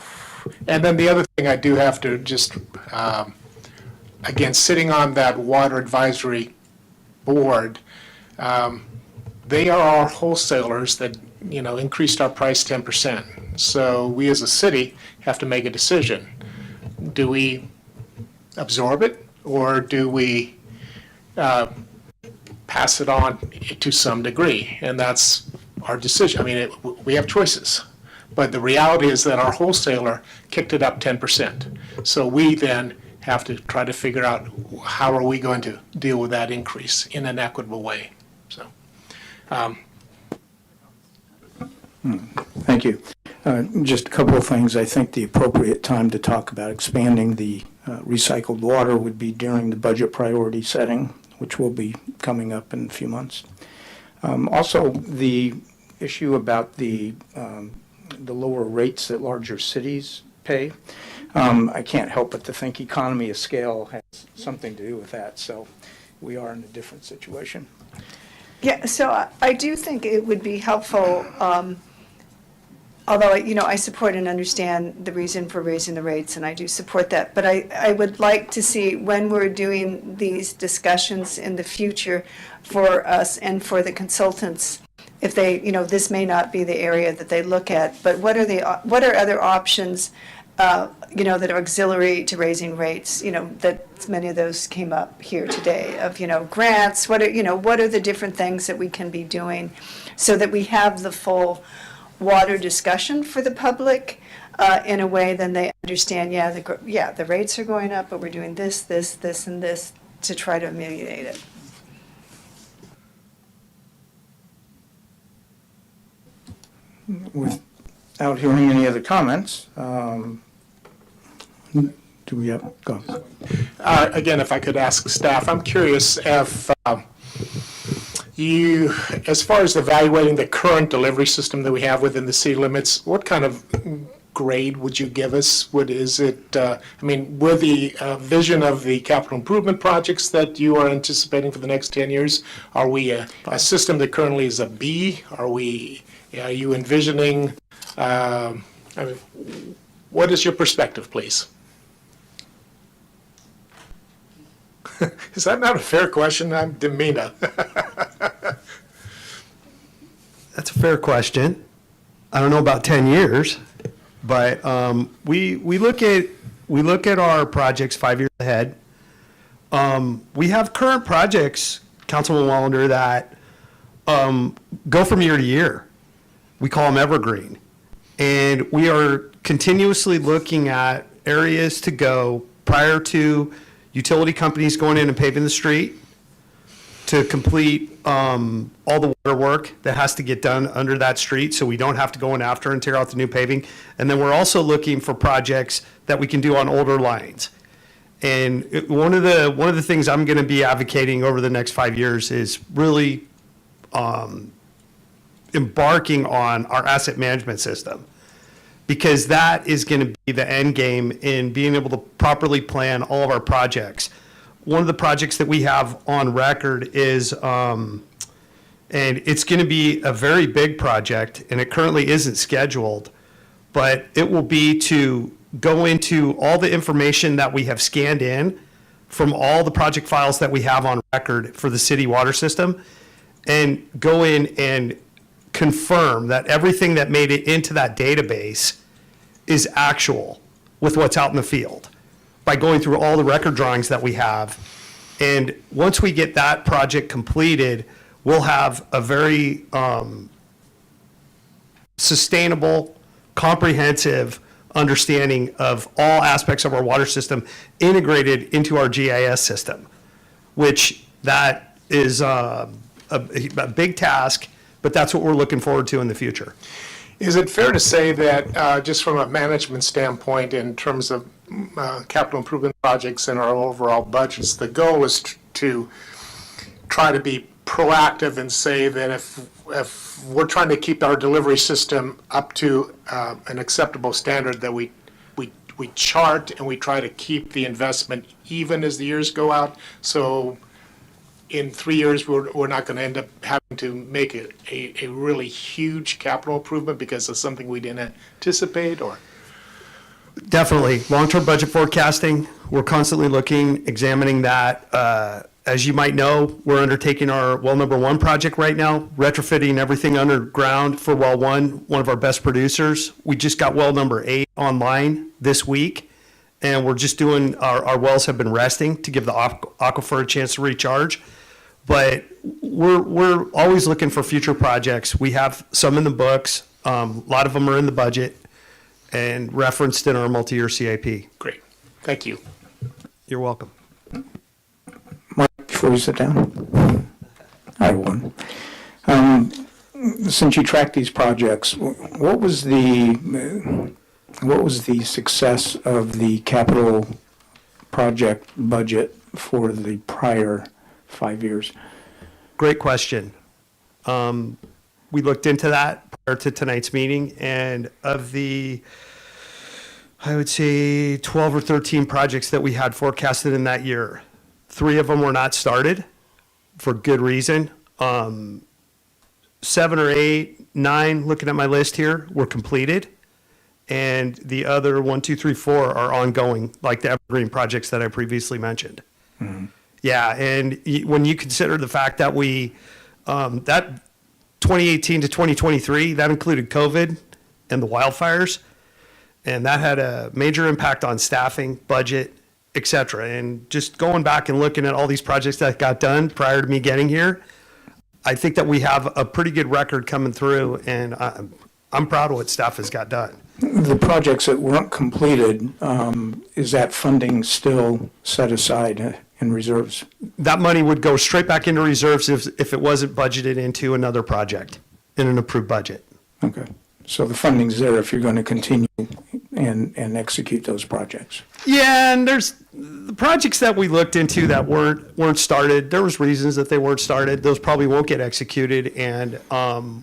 and then the other thing I do have to just, again, sitting on that water advisory board, they are our wholesalers that, you know, increased our price 10%. So we as a city have to make a decision. Do we absorb it, or do we pass it on to some degree? And that's our decision. I mean, we have choices. But the reality is that our wholesaler kicked it up 10%. So we then have to try to figure out how are we going to deal with that increase in an equitable way. So. Thank you. Just a couple of things. I think the appropriate time to talk about expanding the recycled water would be during the budget priority setting, which will be coming up in a few months. Also, the issue about the lower rates that larger cities pay, I can't help but to think economy of scale has something to do with that. So we are in a different situation. Yeah, so I do think it would be helpful, although, you know, I support and understand the reason for raising the rates, and I do support that. But I would like to see, when we're doing these discussions in the future for us and for the consultants, if they, you know, this may not be the area that they look at, but what are other options, you know, that are auxiliary to raising rates, you know, that many of those came up here today, of, you know, grants, what are the different things that we can be doing so that we have the full water discussion for the public in a way then they understand, the rates are going up, but we're doing this, and this to try to ameliorate it. Without hearing any other comments, do we have, go. Again, if I could ask staff, I'm curious if you, as far as evaluating the current delivery system that we have within the city limits, what kind of grade would you give us? With the vision of the capital improvement projects that you are anticipating for the next 10 years, are we a system that currently is a B? Are you envisioning, what is your perspective, please? Is that not a fair question? I'm demeanor. That's a fair question. I don't know about 10 years, but we look at we look at our projects 5 years ahead. We have current projects, Councilman Wellander, that go from year to year. We call them evergreen. And we are continuously looking at areas to go prior to utility companies going in and paving the street, to complete all the water work that has to get done under that street, so we don't have to go in after and tear out the new paving. And then we're also looking for projects that we can do on older lines. And one of the things I'm going to be advocating over the next 5 years is really embarking on our asset management system, because that is going to be the end game in being able to properly plan all of our projects. One of the projects that we have on record is, and it's going to be a very big project, and it currently isn't scheduled, but it will be to go into all the information that we have scanned in from all the project files that we have on record for the city water system, and go in and confirm that everything that made it into that database is actual with what's out in the field, by going through all the record drawings that we have. And once we get that project completed, we'll have a very sustainable, comprehensive understanding of all aspects of our water system integrated into our GIS system, which that is a big task, but that's what we're looking forward to in the future. Is it fair to say that, just from a management standpoint, in terms of capital improvement projects and our overall budgets, the goal is to try to be proactive and say that if we're trying to keep our delivery system up to an acceptable standard, that we chart and we try to keep the investment even as the years go out, so in 3 years, we're not going to end up having to make a really huge capital improvement because of something we didn't anticipate, or? Definitely. Long-term budget forecasting, we're constantly looking, examining that. As you might know, we're undertaking our well number 1 project right now, retrofitting everything underground for well 1, one of our best producers. We just got well number 8 online this week, and we're just doing, our wells have been resting to give the aquifer a chance to recharge. But we're always looking for future projects. We have some in the books. A lot of them are in the budget and referenced in our multi-year CIP. Great. Thank you. You're welcome. Mike, before you sit down, I have one. Since you track these projects, what was the success of the capital project budget for the prior 5 years? Great question. We looked into that prior to tonight's meeting, and of the, I would say, 12 or 13 projects that we had forecasted in that year, 3 of them were not started for good reason. 7 or 8, 9, looking at my list here, were completed. And the other 1, 2, 3, 4 are ongoing, like the evergreen projects that I previously mentioned. Mm-hmm. Yeah, and when you consider the fact that we, that 2018 to 2023, that included COVID and the wildfires, and that had a major impact on staffing, budget, et cetera. And just going back and looking at all these projects that got done prior to me getting here, I think that we have a pretty good record coming through, and I'm proud of what staff has got done. The projects that weren't completed, is that funding still set aside in reserves? That money would go straight back into reserves if it wasn't budgeted into another project in an approved budget. Okay. So the funding's there if you're going to continue and execute those projects. Yeah, and there's the projects that we looked into that weren't started. There was reasons that they weren't started. Those probably won't get executed, and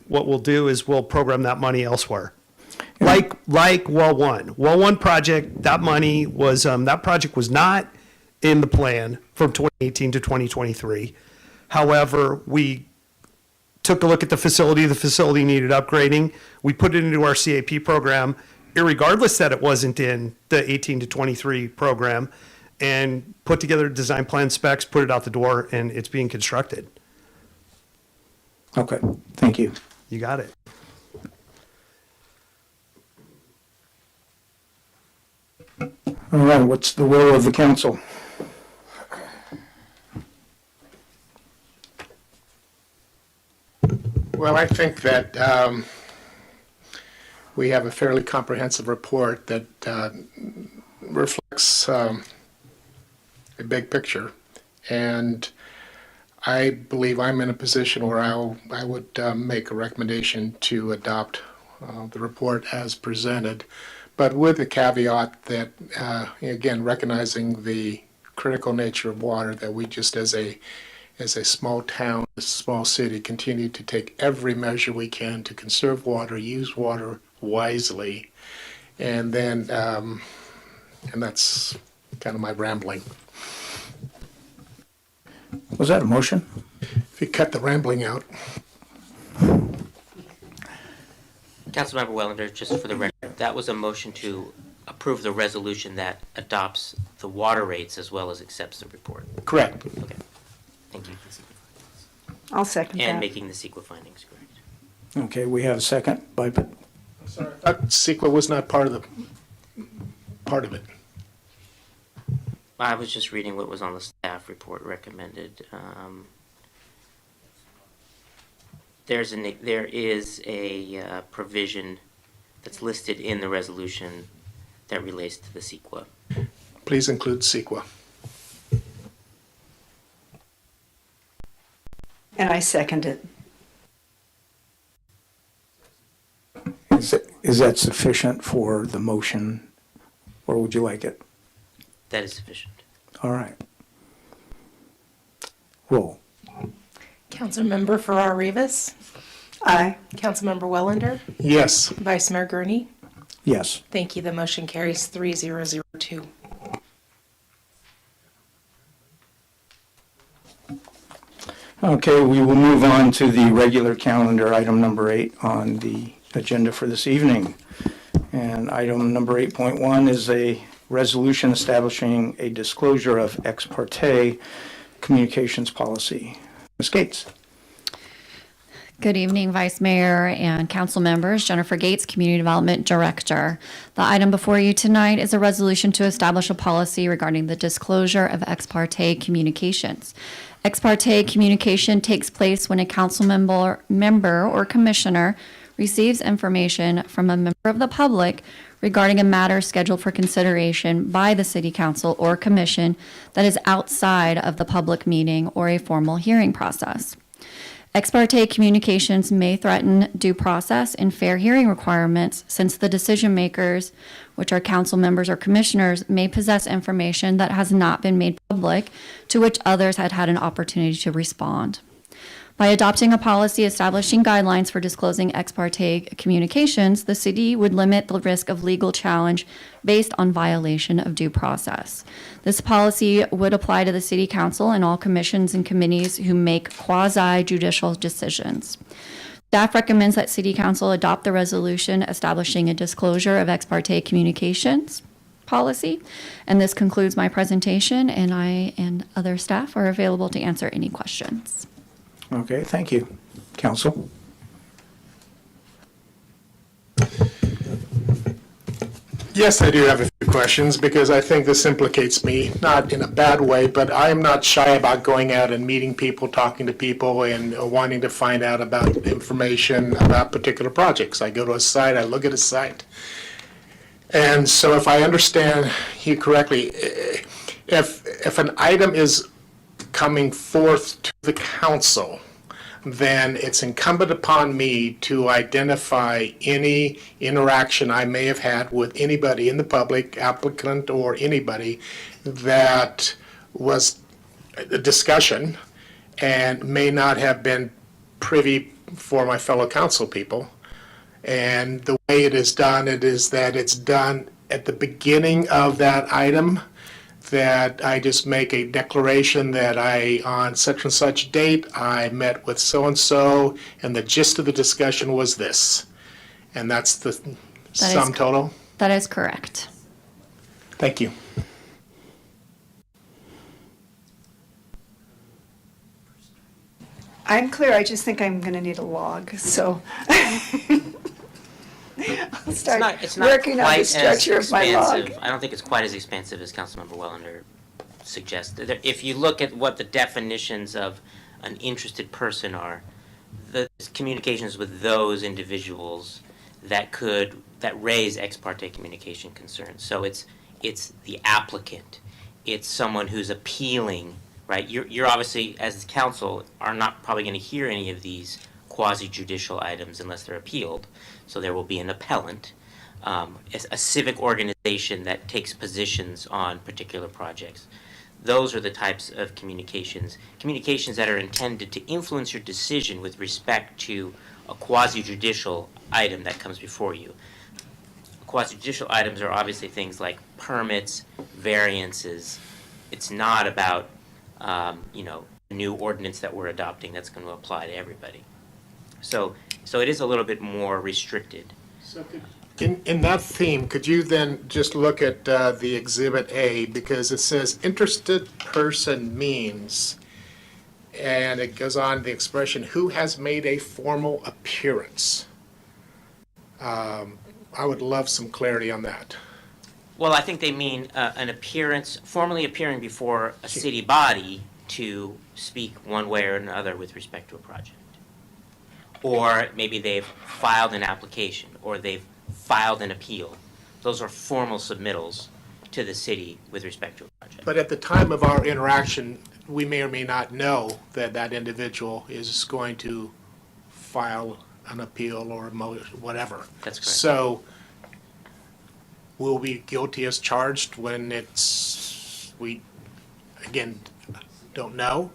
what we'll do is we'll program that money elsewhere. Like Well One project, that money was, that project was not in the plan from 2018 to 2023. However, we took a look at the facility. The facility needed upgrading. We put it into our CAP program, irregardless that it wasn't in the 18 to 23 program, and put together design plan specs, put it out the door, and it's being constructed. Okay, thank you. You got it. All right, what's the will of the council? Well, I think that we have a fairly comprehensive report that reflects a big picture. And I believe I'm in a position where I would make a recommendation to adopt the report as presented, but with the caveat that, again, recognizing the critical nature of water, that we just as a small town, a small city, continue to take every measure we can to conserve water, use water wisely, and then, and that's kind of my rambling. Was that a motion? If you cut the rambling out. Councilmember Wellander, just for the record, that was a motion to approve the resolution that adopts the water rates as well as accepts the report. Correct. Okay, thank you. I'll second that. And making the CEQA findings correct. Okay, we have a second by, Sorry, CEQA was not part of it. I was just reading what was on the staff report recommended. There is a provision that's listed in the resolution that relates to the CEQA. Please include CEQA. And I second it. is that sufficient for the motion, or would you like it? That is sufficient. All right. Roll. Councilmember Farrar-Rivas. Aye. Councilmember Wellander. Yes. Vice Mayor Gurney. Yes. Thank you. The motion carries 3002. Okay, we will move on to the regular calendar, item number 8 on the agenda for this evening. And item number 8.1 is a resolution establishing a disclosure of ex parte communications policy. Ms. Gates. Good evening, Vice Mayor and council members. Jennifer Gates, Community Development Director. The item before you tonight is a resolution to establish a policy regarding the disclosure of ex parte communications. Ex parte communication takes place when a council member or commissioner receives information from a member of the public regarding a matter scheduled for consideration by the city council or commission that is outside of the public meeting or a formal hearing process. Ex parte communications may threaten due process and fair hearing requirements, since the decision makers, which are council members or commissioners, may possess information that has not been made public to which others had had an opportunity to respond. By adopting a policy establishing guidelines for disclosing ex parte communications, the city would limit the risk of legal challenge based on violation of due process. This policy would apply to the city council and all commissions and committees who make quasi-judicial decisions. Staff recommends that city council adopt the resolution establishing a disclosure of ex parte communications policy. And this concludes my presentation, and I and other staff are available to answer any questions. Okay, thank you. Council? Yes, I do have a few questions, because I think this implicates me, not in a bad way, but I'm not shy about going out and meeting people, talking to people, and wanting to find out about information about particular projects. I go to a site, I look at a site. And so if I understand you correctly, if an item is coming forth to the council, then it's incumbent upon me to identify any interaction I may have had with anybody in the public, applicant or anybody, that was a discussion and may not have been privy for my fellow council people. And the way it is done, it is that it's done at the beginning of that item, that I just make a declaration that on such and such date, I met with so-and-so, and the gist of the discussion was this. And that's the sum total? That is correct. Thank you. I'm clear, I just think I'm going to need a log, so. start It's not working on quite the as structure of my log. expansive. I don't think it's quite as expansive as Councilmember Wellander suggested. If you look at what the definitions of an interested person are, the communications with those individuals that raise ex parte communication concerns. So it's the applicant. It's someone who's appealing, right? You're obviously, as council, are not probably going to hear any of these quasi-judicial items unless they're appealed. So there will be an appellant, a civic organization that takes positions on particular projects. Those are the types of communications that are intended to influence your decision with respect to a quasi-judicial item that comes before you. Quasi-judicial items are obviously things like permits, variances. It's not about, a new ordinance that we're adopting that's going to apply to everybody. So it is a little bit more restricted. In that theme, could you then just look at the Exhibit A, because it says interested person means, and it goes on the expression, who has made a formal appearance. I would love some clarity on that. Well, I think they mean an appearance, formally appearing before a city body to speak one way or another with respect to a project. Or maybe they've filed an application, or they've filed an appeal. Those are formal submittals to the city with respect to a project. But at the time of our interaction, we may or may not know that that individual is going to file an appeal or a motion, whatever. That's correct. So will we be guilty as charged when we, again, don't know?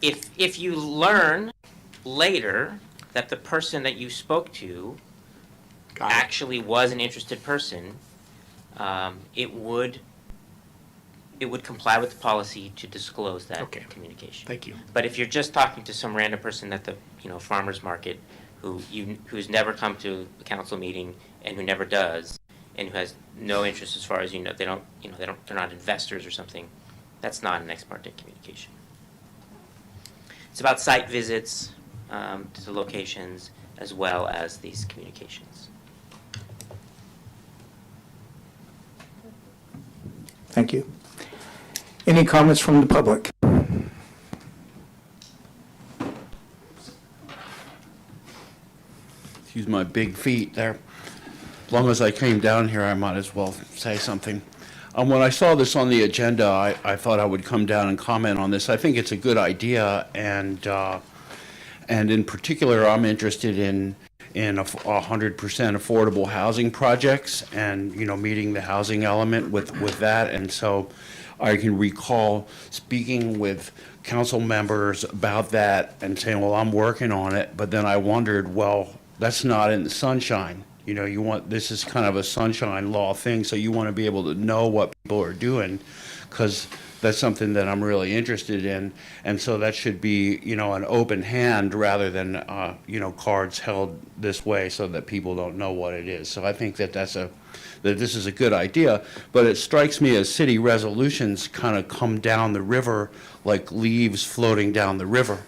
If you learn later that the person that you spoke to actually was an interested person, it would comply with the policy to disclose that communication. Thank you. But if you're just talking to some random person at the farmer's market who's never come to a council meeting and who never does and who has no interest as far as they're not investors or something, that's not an ex parte communication. It's about site visits to the locations as well as these communications. Thank you. Any comments from the public? Excuse my big feet there. As long as I came down here, I might as well say something. When I saw this on the agenda, I thought I would come down and comment on this. I think it's a good idea, and in particular, I'm interested in 100% affordable housing projects, and meeting the housing element with that. And so, I can recall speaking with council members about that and saying, "Well, I'm working on it," but then I wondered, well, that's not in the sunshine. This is kind of a sunshine law thing, so you want to be able to know what people are doing, because that's something that I'm really interested in. And so that should be, an open hand rather than, cards held this way so that people don't know what it is. So I think that that this is a good idea, but it strikes me as city resolutions kind of come down the river like leaves floating down the river.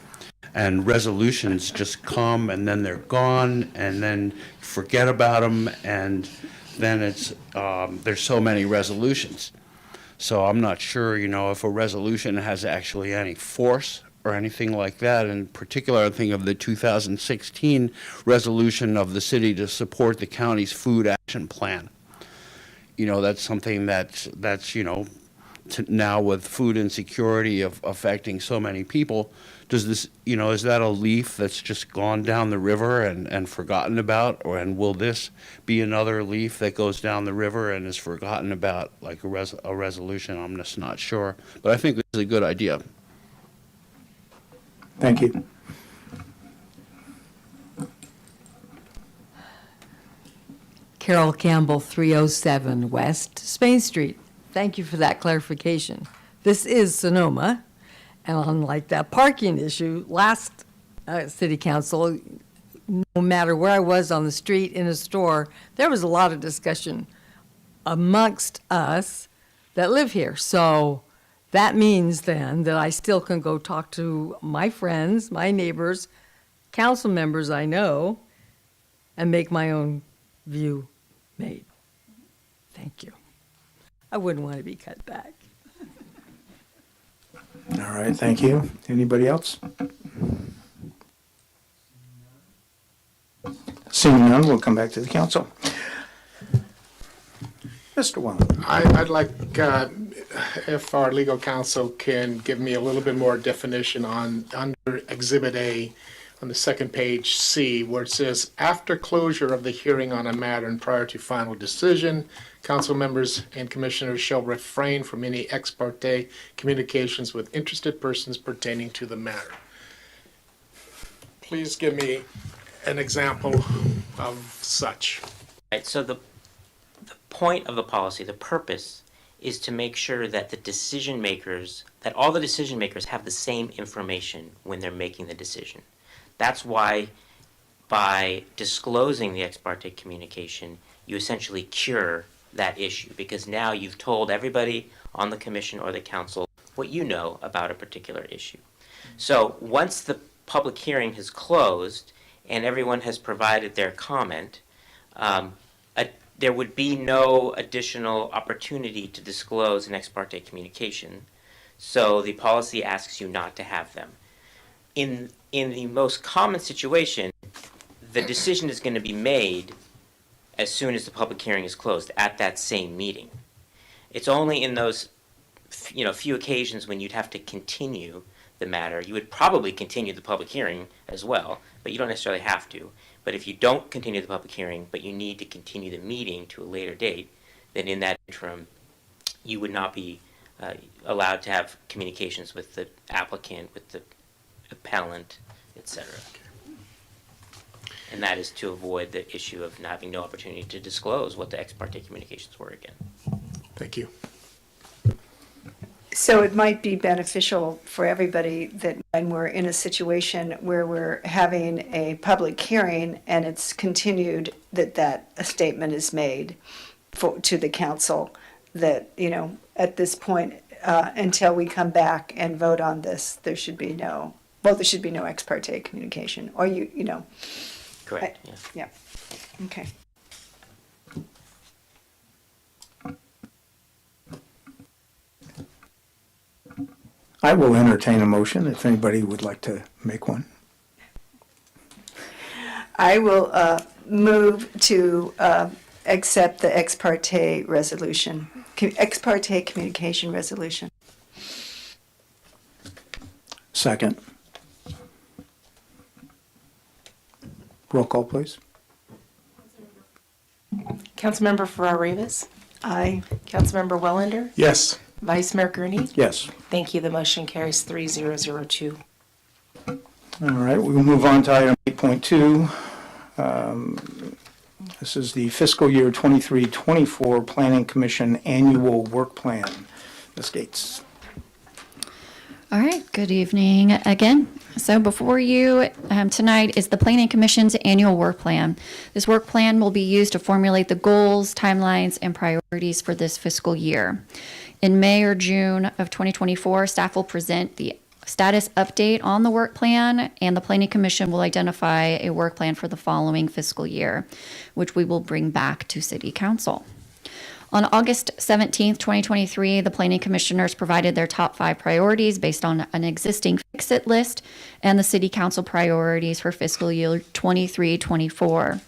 And resolutions just come and then they're gone, and then forget about them, and then there's so many resolutions. So I'm not sure, if a resolution has actually any force or anything like that. In particular, I think of the 2016 resolution of the city to support the county's food action plan. That's something that's now with food insecurity affecting so many people. Does this, is that a leaf that's just gone down the river and forgotten about? And will this be another leaf that goes down the river and is forgotten about, like a resolution? I'm just not sure. But I think this is a good idea. Thank you. Carol Campbell, 307 West Spain Street. Thank you for that clarification. This is Sonoma. And unlike that parking issue, last city council, no matter where I was on the street, in a store, there was a lot of discussion amongst us that live here. So that means then that I still can go talk to my friends, my neighbors, council members I know, and make my own view made. Thank you. I wouldn't want to be cut back. All right, thank you. Anybody else? Seeing none, we'll come back to the council. Mr. Wellander. I'd like, if our legal counsel can give me a little bit more definition on, under Exhibit A, on the second page, C, where it says, after closure of the hearing on a matter and prior to final decision, council members and commissioners shall refrain from any ex parte communications with interested persons pertaining to the matter. Please give me an example of such. Right, so the point of the policy, the purpose, is to make sure that the decision makers, that all the decision makers have the same information when they're making the decision. That's why by disclosing the ex parte communication, you essentially cure that issue, because now you've told everybody on the commission or the council what you know about a particular issue. So once the public hearing has closed and everyone has provided their comment, there would be no additional opportunity to disclose an ex parte communication, so the policy asks you not to have them. In the most common situation, the decision is going to be made as soon as the public hearing is closed, at that same meeting. It's only in those few occasions when you'd have to continue the matter. You would probably continue the public hearing as well, but you don't necessarily have to. But if you don't continue the public hearing, but you need to continue the meeting to a later date, then in that interim, you would not be allowed to have communications with the applicant, with the appellant, etc. And that is to avoid the issue of having no opportunity to disclose what the ex parte communications were again. Thank you. So it might be beneficial for everybody that when we're in a situation where we're having a public hearing and it's continued, that a statement is made to the council that, at this point, until we come back and vote on this, there should be no ex parte communication, or Correct, yeah. Okay. I will entertain a motion if anybody would like to make one. I will move to accept the ex parte resolution, ex parte communication resolution. Second. Roll call, please. Councilmember Farrar-Rivas? Aye. Councilmember Wellander? Yes. Vice Mayor Gurney? Yes. Thank you. The motion carries 3002. All right, we will move on to item 8.2. This is the fiscal year 23-24 Planning Commission Annual Work Plan. Ms. Gates. All right, good evening again. So before you tonight is the Planning Commission's annual work plan. This work plan will be used to formulate the goals, timelines, and priorities for this fiscal year. In May or June of 2024, staff will present the status update on the work plan, and the Planning Commission will identify a work plan for the following fiscal year, which we will bring back to City Council. On August 17th, 2023, the Planning Commissioners provided their top 5 priorities based on an existing fix-it list and the City Council priorities for fiscal year 23-24.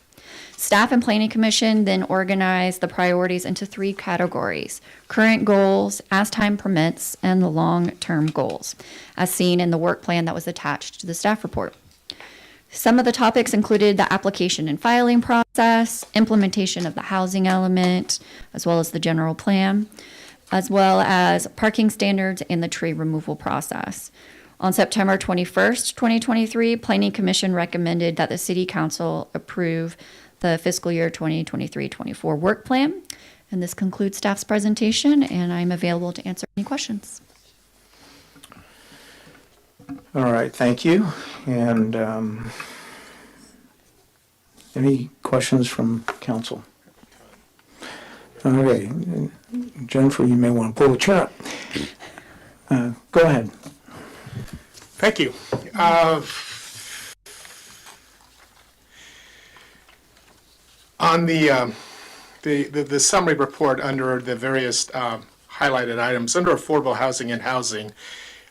Staff and Planning Commission then organized the priorities into 3 categories: current goals, as time permits, and the long-term goals, as seen in the work plan that was attached to the staff report. Some of the topics included the application and filing process, implementation of the housing element, as well as the general plan, as well as parking standards and the tree removal process. On September 21st, 2023, Planning Commission recommended that the City Council approve the fiscal year 2023-24 work plan. And this concludes staff's presentation, and I'm available to answer any questions. All right, thank you. And any questions from council? Okay, Jennifer, you may want to pull the chair up. Go ahead. Thank you. On the summary report under the various highlighted items, under affordable housing and housing,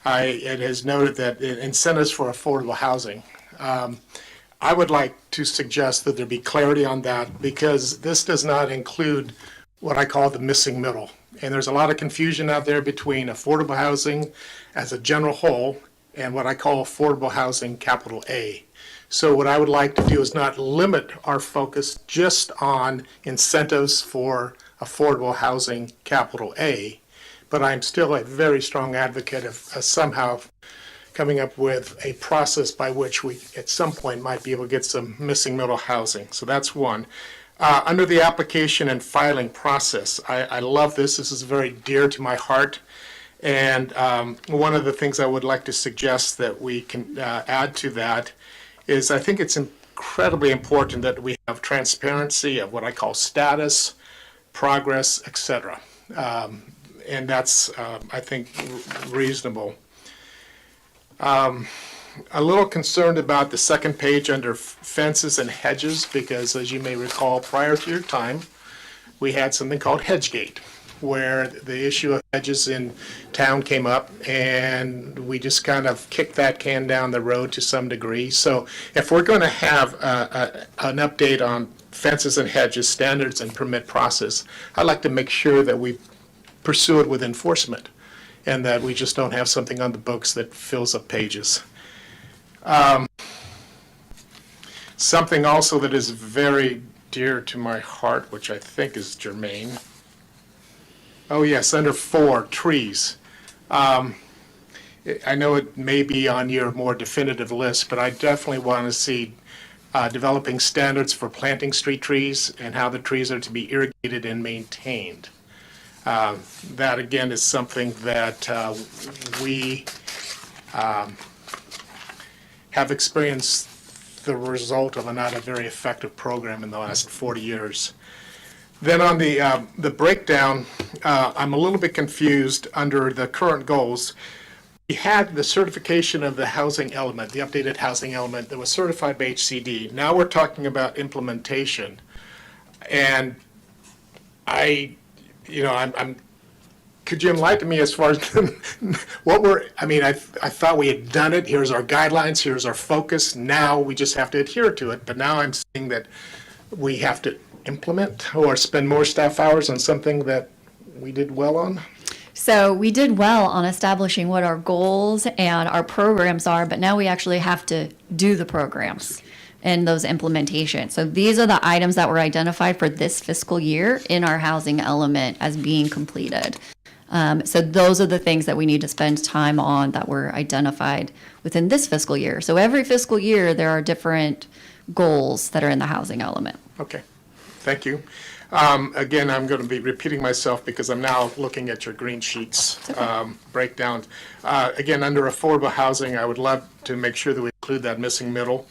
it has noted that incentives for affordable housing. I would like to suggest that there be clarity on that, because this does not include what I call the missing middle. And there's a lot of confusion out there between affordable housing as a general whole and what I call affordable housing, capital A. So what I would like to do is not limit our focus just on incentives for affordable housing, capital A, but I'm still a very strong advocate of somehow coming up with a process by which we at some point might be able to get some missing middle housing. So that's one. Under the application and filing process, I love this. This is very dear to my heart. And one of the things I would like to suggest that we can add to that is I think it's incredibly important that we have transparency of what I call status, progress, etc. And that's, I think, reasonable. A little concerned about the second page under fences and hedges, because as you may recall, prior to your time, we had something called Hedgegate, where the issue of hedges in town came up, and we just kind of kicked that can down the road to some degree. So if we're going to have an update on fences and hedges, standards and permit process, I'd like to make sure that we pursue it with enforcement, and that we just don't have something on the books that fills up pages. Something also that is very dear to my heart, which I think is germane. Oh yes, under 4, trees. I know it may be on your more definitive list, but I definitely want to see developing standards for planting street trees and how the trees are to be irrigated and maintained. That again is something that we have experienced the result of not a very effective program in the last 40 years. Then on the breakdown, I'm a little bit confused under the current goals. We had the certification of the housing element, the updated housing element that was certified by HCD. Now we're talking about implementation. And I'm could you enlighten me as far as what I thought we had done it. Here's our guidelines, here's our focus. Now we just have to adhere to it. But now I'm seeing that we have to implement or spend more staff hours on something that we did well on. So we did well on establishing what our goals and our programs are, but now we actually have to do the programs and those implementations. So these are the items that were identified for this fiscal year in our housing element as being completed. So those are the things that we need to spend time on that were identified within this fiscal year. So every fiscal year, there are different goals that are in the housing element. Okay, thank you. Again, I'm going to be repeating myself because I'm now looking at your green sheets breakdown. Again, under affordable housing, I would love to make sure that we include that missing middle.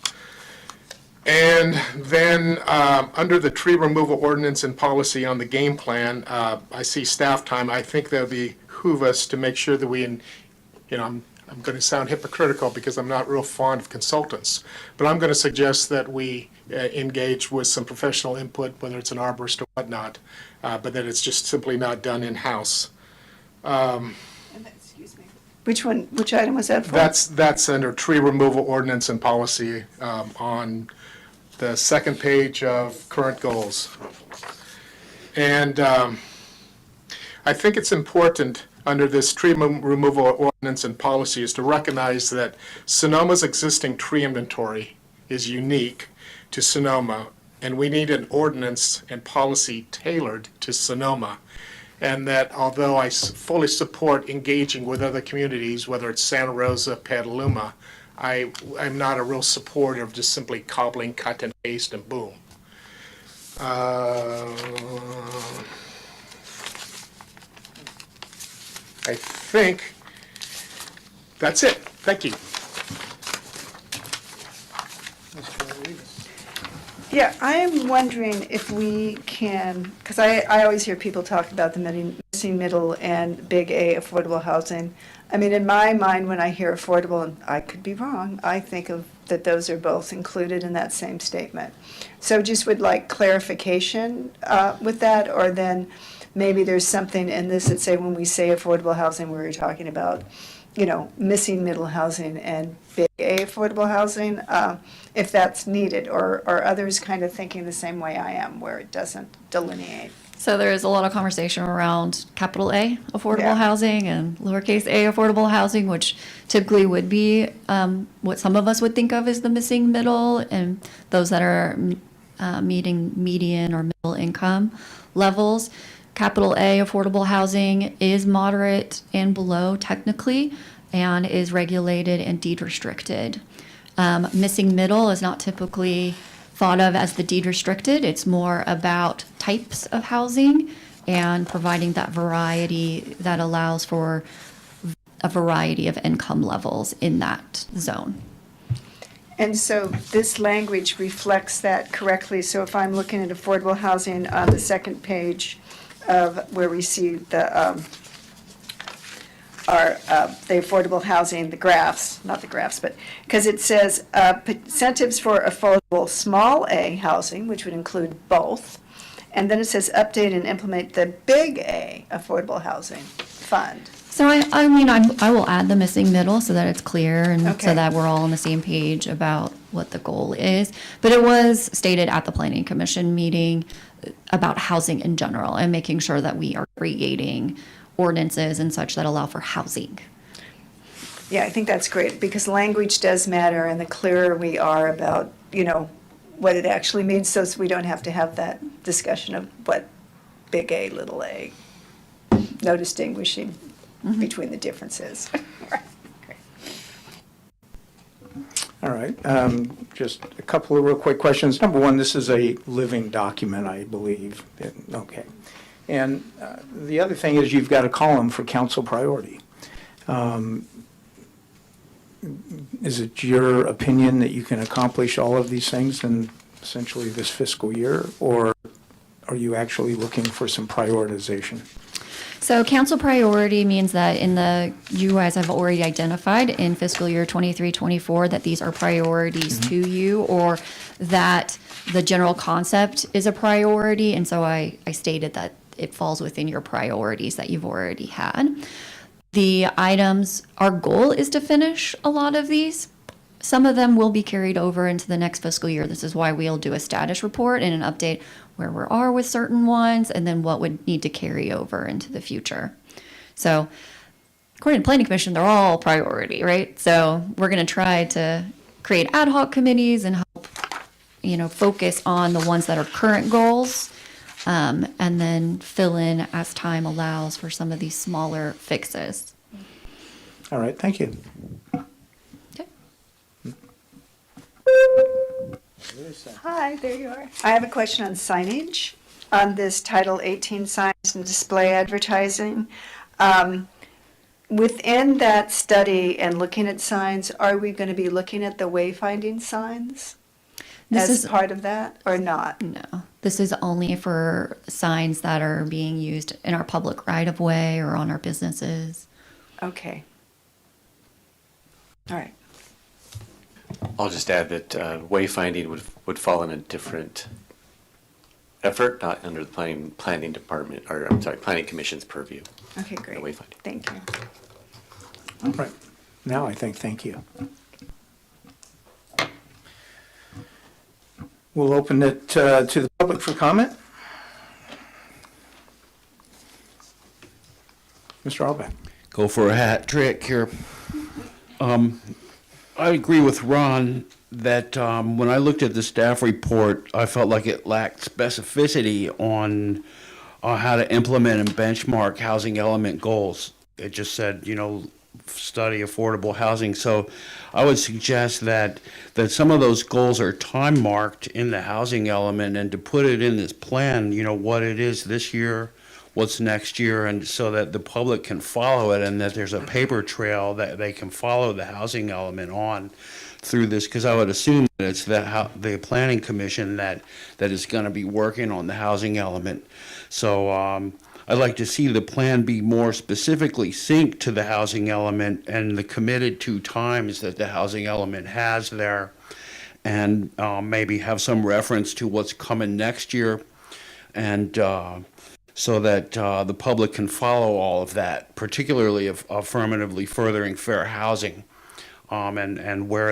And then under the tree removal ordinance and policy on the game plan, I see staff time. I think that would behoove us to make sure that we, I'm going to sound hypocritical because I'm not real fond of consultants, but I'm going to suggest that we engage with some professional input, whether it's an arborist or whatnot, but that it's just simply not done in-house. Excuse me. Which item was that for? That's under tree removal ordinance and policy on the second page of current goals. And I think it's important under this tree removal ordinance and policy is to recognize that Sonoma's existing tree inventory is unique to Sonoma, and we need an ordinance and policy tailored to Sonoma. And that although I fully support engaging with other communities, whether it's Santa Rosa, Petaluma, I'm not a real supporter of just simply cobbling, cut and paste, and boom. I think that's it. Thank you. Yeah, I am wondering if we can, because I always hear people talk about the missing missing middle and big A affordable housing. I mean, in my mind, when I hear affordable, and I could be wrong, I think of that those are both included in that same statement. So just would like clarification with that, or then maybe there's something in this that say when we say affordable housing, we're talking about, you know, missing middle housing and big A affordable housing, if that's needed, or are others kind of thinking the same way I am, where it doesn't delineate? So there is a lot of conversation around capital A affordable Yeah. housing and lowercase a affordable housing, which typically would be what some of us would think of as the missing middle, and those that are meeting median or middle income levels. Capital A affordable housing is moderate and below technically, and is regulated and deed restricted. Missing middle is not typically thought of as the deed restricted. It's more about types of housing and providing that variety that allows for a variety of income levels in that zone. And so this language reflects that correctly. So if I'm looking at affordable housing on the second page of where we see the affordable housing, the graphs, not the graphs, but because it says incentives for affordable small A housing, which would include both. And then it says update and implement the big A affordable housing fund. So I mean, I will add the missing middle so that it's clear and Okay. so that we're all on the same page about what the goal is. But it was stated at the Planning Commission meeting about housing in general and making sure that we are creating ordinances and such that allow for housing. Yeah, I think that's great, because language does matter, and the clearer we are about, you know, what it actually means, so we don't have to have that discussion of what big A, little a, no distinguishing between the differences. All right, just a couple of real quick questions. Number one, this is a living document, I believe. Okay. And the other thing is you've got a column for council priority. Is it your opinion that you can accomplish all of these things in essentially this fiscal year, or are you actually looking for some prioritization? So council priority means that you guys have already identified in fiscal year 23-24 that these are priorities to you, or that the general concept is a priority. And so I stated that it falls within your priorities that you've already had. The items, our goal is to finish a lot of these. Some of them will be carried over into the next fiscal year. This is why we'll do a status report and an update where we are with certain ones and then what would need to carry over into the future. So according to Planning Commission, they're all priority, right? So we're going to try to create ad hoc committees and help, focus on the ones that are current goals, and then fill in as time allows for some of these smaller fixes. All right, thank you. Hi, there you are. I have a question on signage, on this Title 18 signs and display advertising. Within that study and looking at signs, are we going to be looking at the wayfinding signs as part of that, or not? No, this is only for signs that are being used in our public right-of-way or on our businesses. Okay. All right. I'll just add that wayfinding would fall in a different effort, not under the planning department, or I'm sorry, planning commission's purview. Okay, great. Wayfinding. Thank you. All right, now I think thank you. We'll open it to the public for comment. Mr. Albeck. Go for a hat trick here. I agree with Ron that when I looked at the staff report, I felt like it lacked specificity on how to implement and benchmark housing element goals. It just said, study affordable housing. So I would suggest that some of those goals are time marked in the housing element, and to put it in this plan, what it is this year, what's next year, and so that the public can follow it, and that there's a paper trail that they can follow the housing element on through this, because I would assume that it's the planning commission that is going to be working on the housing element. So I'd like to see the plan be more specifically synced to the housing element and the committed to times that the housing element has there, and maybe have some reference to what's coming next year, and so that the public can follow all of that, particularly affirmatively furthering fair housing, and where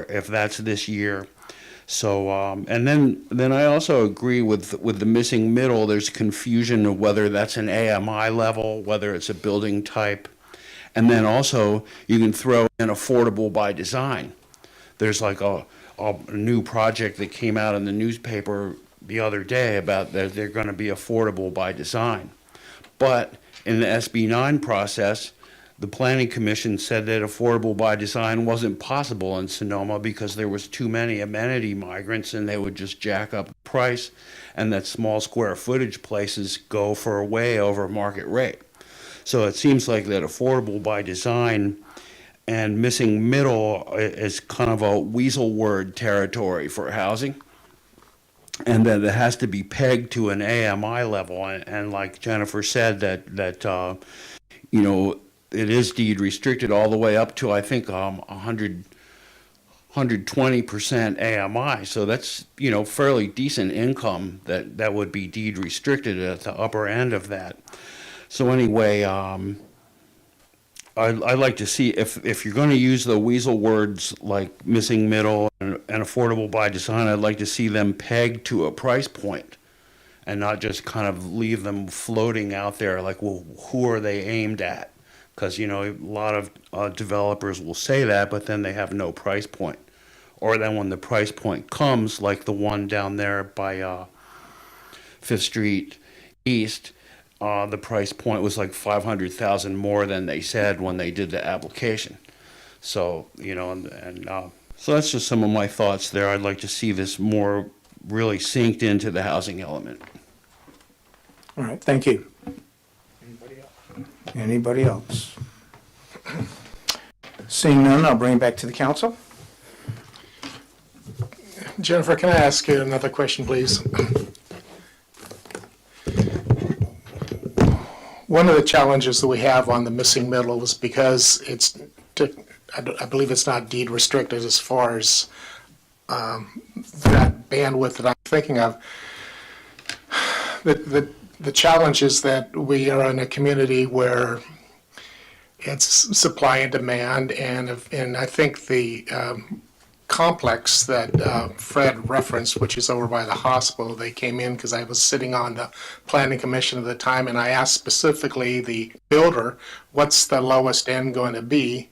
if that's this year. So, and then I also agree with the missing middle. There's confusion of whether that's an AMI level, whether it's a building type. And then also you can throw in affordable by design. There's like a new project that came out in the newspaper the other day about that they're going to be affordable by design. But in the SB 9 process, the Planning Commission said that affordable by design wasn't possible in Sonoma because there was too many amenity migrants and they would just jack up the price, and that small square footage places go for way over market rate. So it seems like that affordable by design and missing middle is kind of a weasel word territory for housing, and that it has to be pegged to an AMI level. And like Jennifer said, that you know, it is deed restricted all the way up to, I think, 120% AMI. So that's, you know, fairly decent income that would be deed restricted at the upper end of that. So anyway, I'd like to see if you're going to use the weasel words like missing middle and affordable by design, I'd like to see them pegged to a price point and not just kind of leave them floating out there like, well, who are they aimed at? Because, you know, a lot of developers will say that, but then they have no price point. Or then when the price point comes, like the one down there by 5th Street East, the price point was like $500,000 more than they said when they did the application. So, you know, so that's just some of my thoughts there. I'd like to see this more really synced into the housing element. All right, thank you. Anybody else? Seeing none, I'll bring it back to the council. Jennifer, can I ask you another question, please? One of the challenges that we have on the missing middle is because I believe it's not deed restricted as far as that bandwidth that I'm thinking of. The challenge is that we are in a community where it's supply and demand, and I think the complex that Fred referenced, which is over by the hospital, they came in because I was sitting on the planning commission at the time, and I asked specifically the builder, what's the lowest end going to be?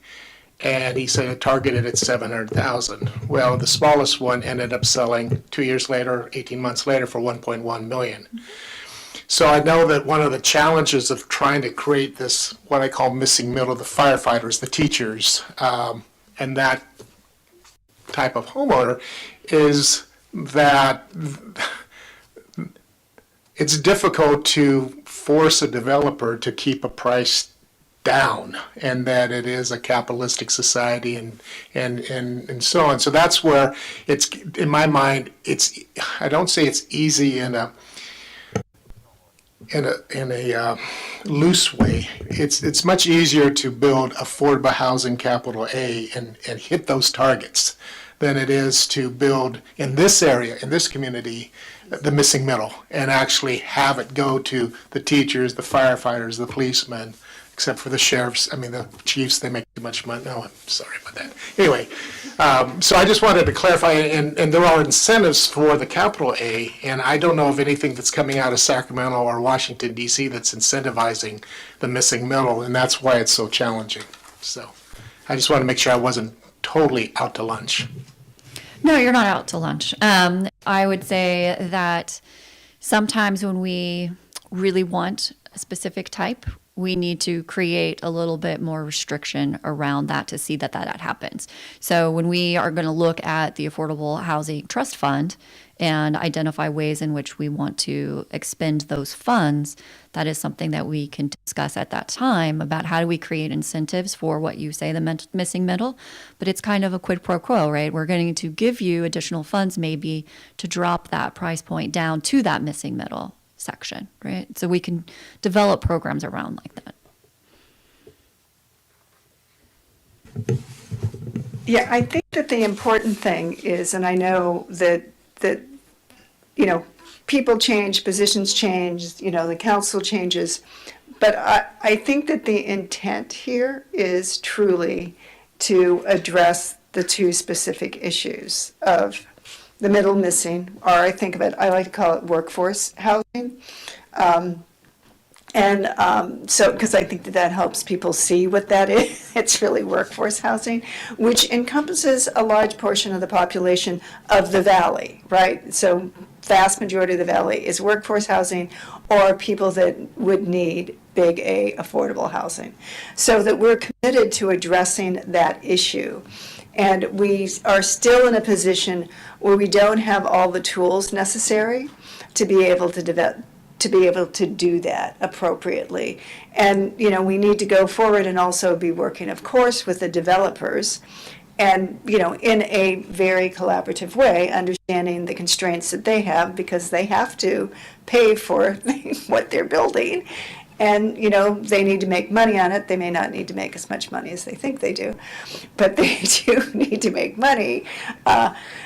And he said it targeted at 700,000. Well, the smallest one ended up selling 2 years later, 18 months later, for 1.1 million. So I know that one of the challenges of trying to create this, what I call missing middle, the firefighters, the teachers, and that type of homeowner, is that it's difficult to force a developer to keep a price down, and that it is a capitalistic society and so on. So that's where it's, in my mind, I don't say it's easy in a loose way. It's much easier to build affordable housing, capital A, and hit those targets than it is to build in this area, in this community, the missing middle, and actually have it go to the teachers, the firefighters, the policemen, except for the sheriffs. I mean, the chiefs, they make too much money. No, I'm sorry about that. Anyway, so I just wanted to clarify, and there are incentives for the capital A, and I don't know of anything that's coming out of Sacramento or Washington, D.C. that's incentivizing the missing middle, and that's why it's so challenging. So I just want to make sure I wasn't totally out to lunch. No, you're not out to lunch. I would say that sometimes when we really want a specific type, we need to create a little bit more restriction around that to see that happens. So when we are going to look at the Affordable Housing Trust Fund and identify ways in which we want to expend those funds, that is something that we can discuss at that time about how do we create incentives for what you say, the missing middle. But it's kind of a quid pro quo, right? We're going to give you additional funds maybe to drop that price point down to that missing middle. section, right? So we can develop programs around like that. Yeah, I think that the important thing is, and I know that, you know, people change, positions change, you know, the council changes, but I think that the intent here is truly to address the two specific issues of the middle missing, or I think of it, I like to call it workforce housing. So, because I think that that helps people see what that is. It's really workforce housing, which encompasses a large portion of the population of the valley, right? So vast majority of the valley is workforce housing or people that would need big A affordable housing. So that we're committed to addressing that issue. And we are still in a position where we don't have all the tools necessary to be able to do that appropriately. And, you know, we need to go forward and also be working, of course, with the developers and, you know, in a very collaborative way, understanding the constraints that they have because they have to pay for what they're building. And, you know, they need to make money on it. They may not need to make as much money as they think they do, but they do need to make money.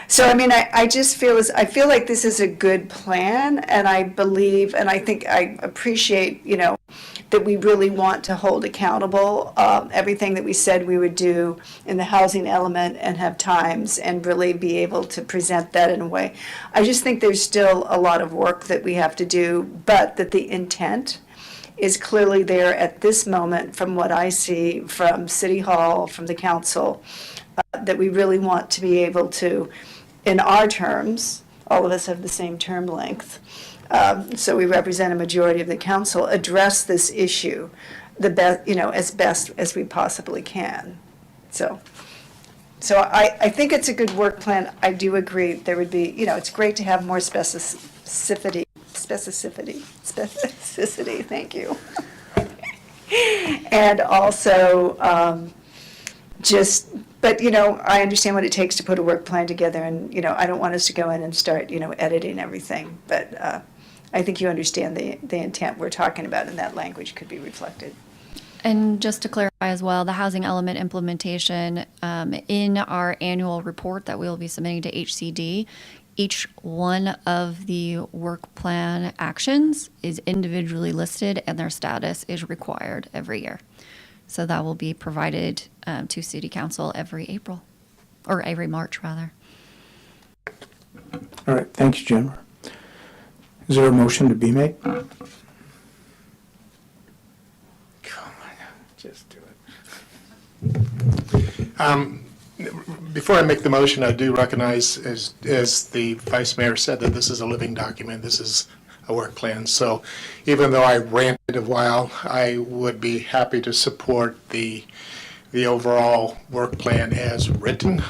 So, I mean, I feel like this is a good plan, and I believe, and I think I appreciate, you know, that we really want to hold accountable everything that we said we would do in the housing element and have times and really be able to present that in a way. I just think there's still a lot of work that we have to do, but that the intent is clearly there at this moment from what I see from City Hall, from the council, that we really want to be able to, in our terms, all of us have the same term length, so we represent a majority of the council, address this issue as best as we possibly can. So I think it's a good work plan. I do agree there would be, you know, it's great to have more specificity, thank you. And also, but, you know, I understand what it takes to put a work plan together, and, you know, I don't want us to go in and start, you know, editing everything, but I think you understand the intent we're talking about, and that language could be reflected. And just to clarify as well, the housing element implementation in our annual report that we will be submitting to HCD, each one of the work plan actions is individually listed and their status is required every year. So that will be provided to City Council every April, or every March rather. All right, thanks, Jennifer. Is there a motion to be made? Just do it. Before I make the motion, I do recognize, as the Vice Mayor said, that this is a living document. This is a work plan. So even though I ranted a while, I would be happy to support the overall work plan as written,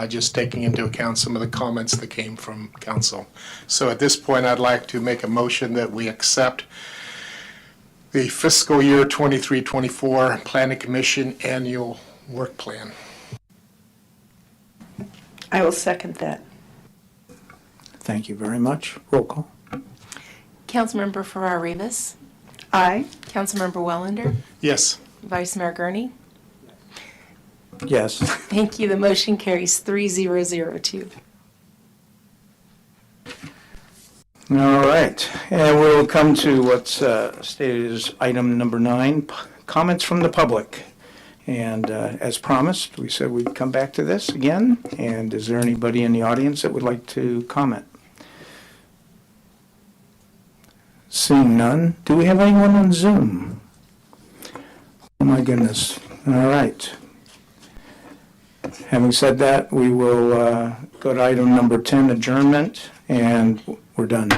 just taking into account some of the comments that came from council. So at this point, I'd like to make a motion that we accept the fiscal year 23-24 Planning Commission annual work plan. I will second that. Thank you very much. Roll call. Councilmember Farrar-Rivas, Aye. Councilmember Wellander, Yes. Vice Mayor Gurney. Yes. Thank you. The motion carries 3002. All right, and we'll come to what's stated as item number 9, comments from the public. And as promised, we said we'd come back to this again. And is there anybody in the audience that would like to comment? Seeing none, do we have anyone on Zoom? Oh my goodness. All right. Having said that, we will go to item number 10, adjournment, and we're done.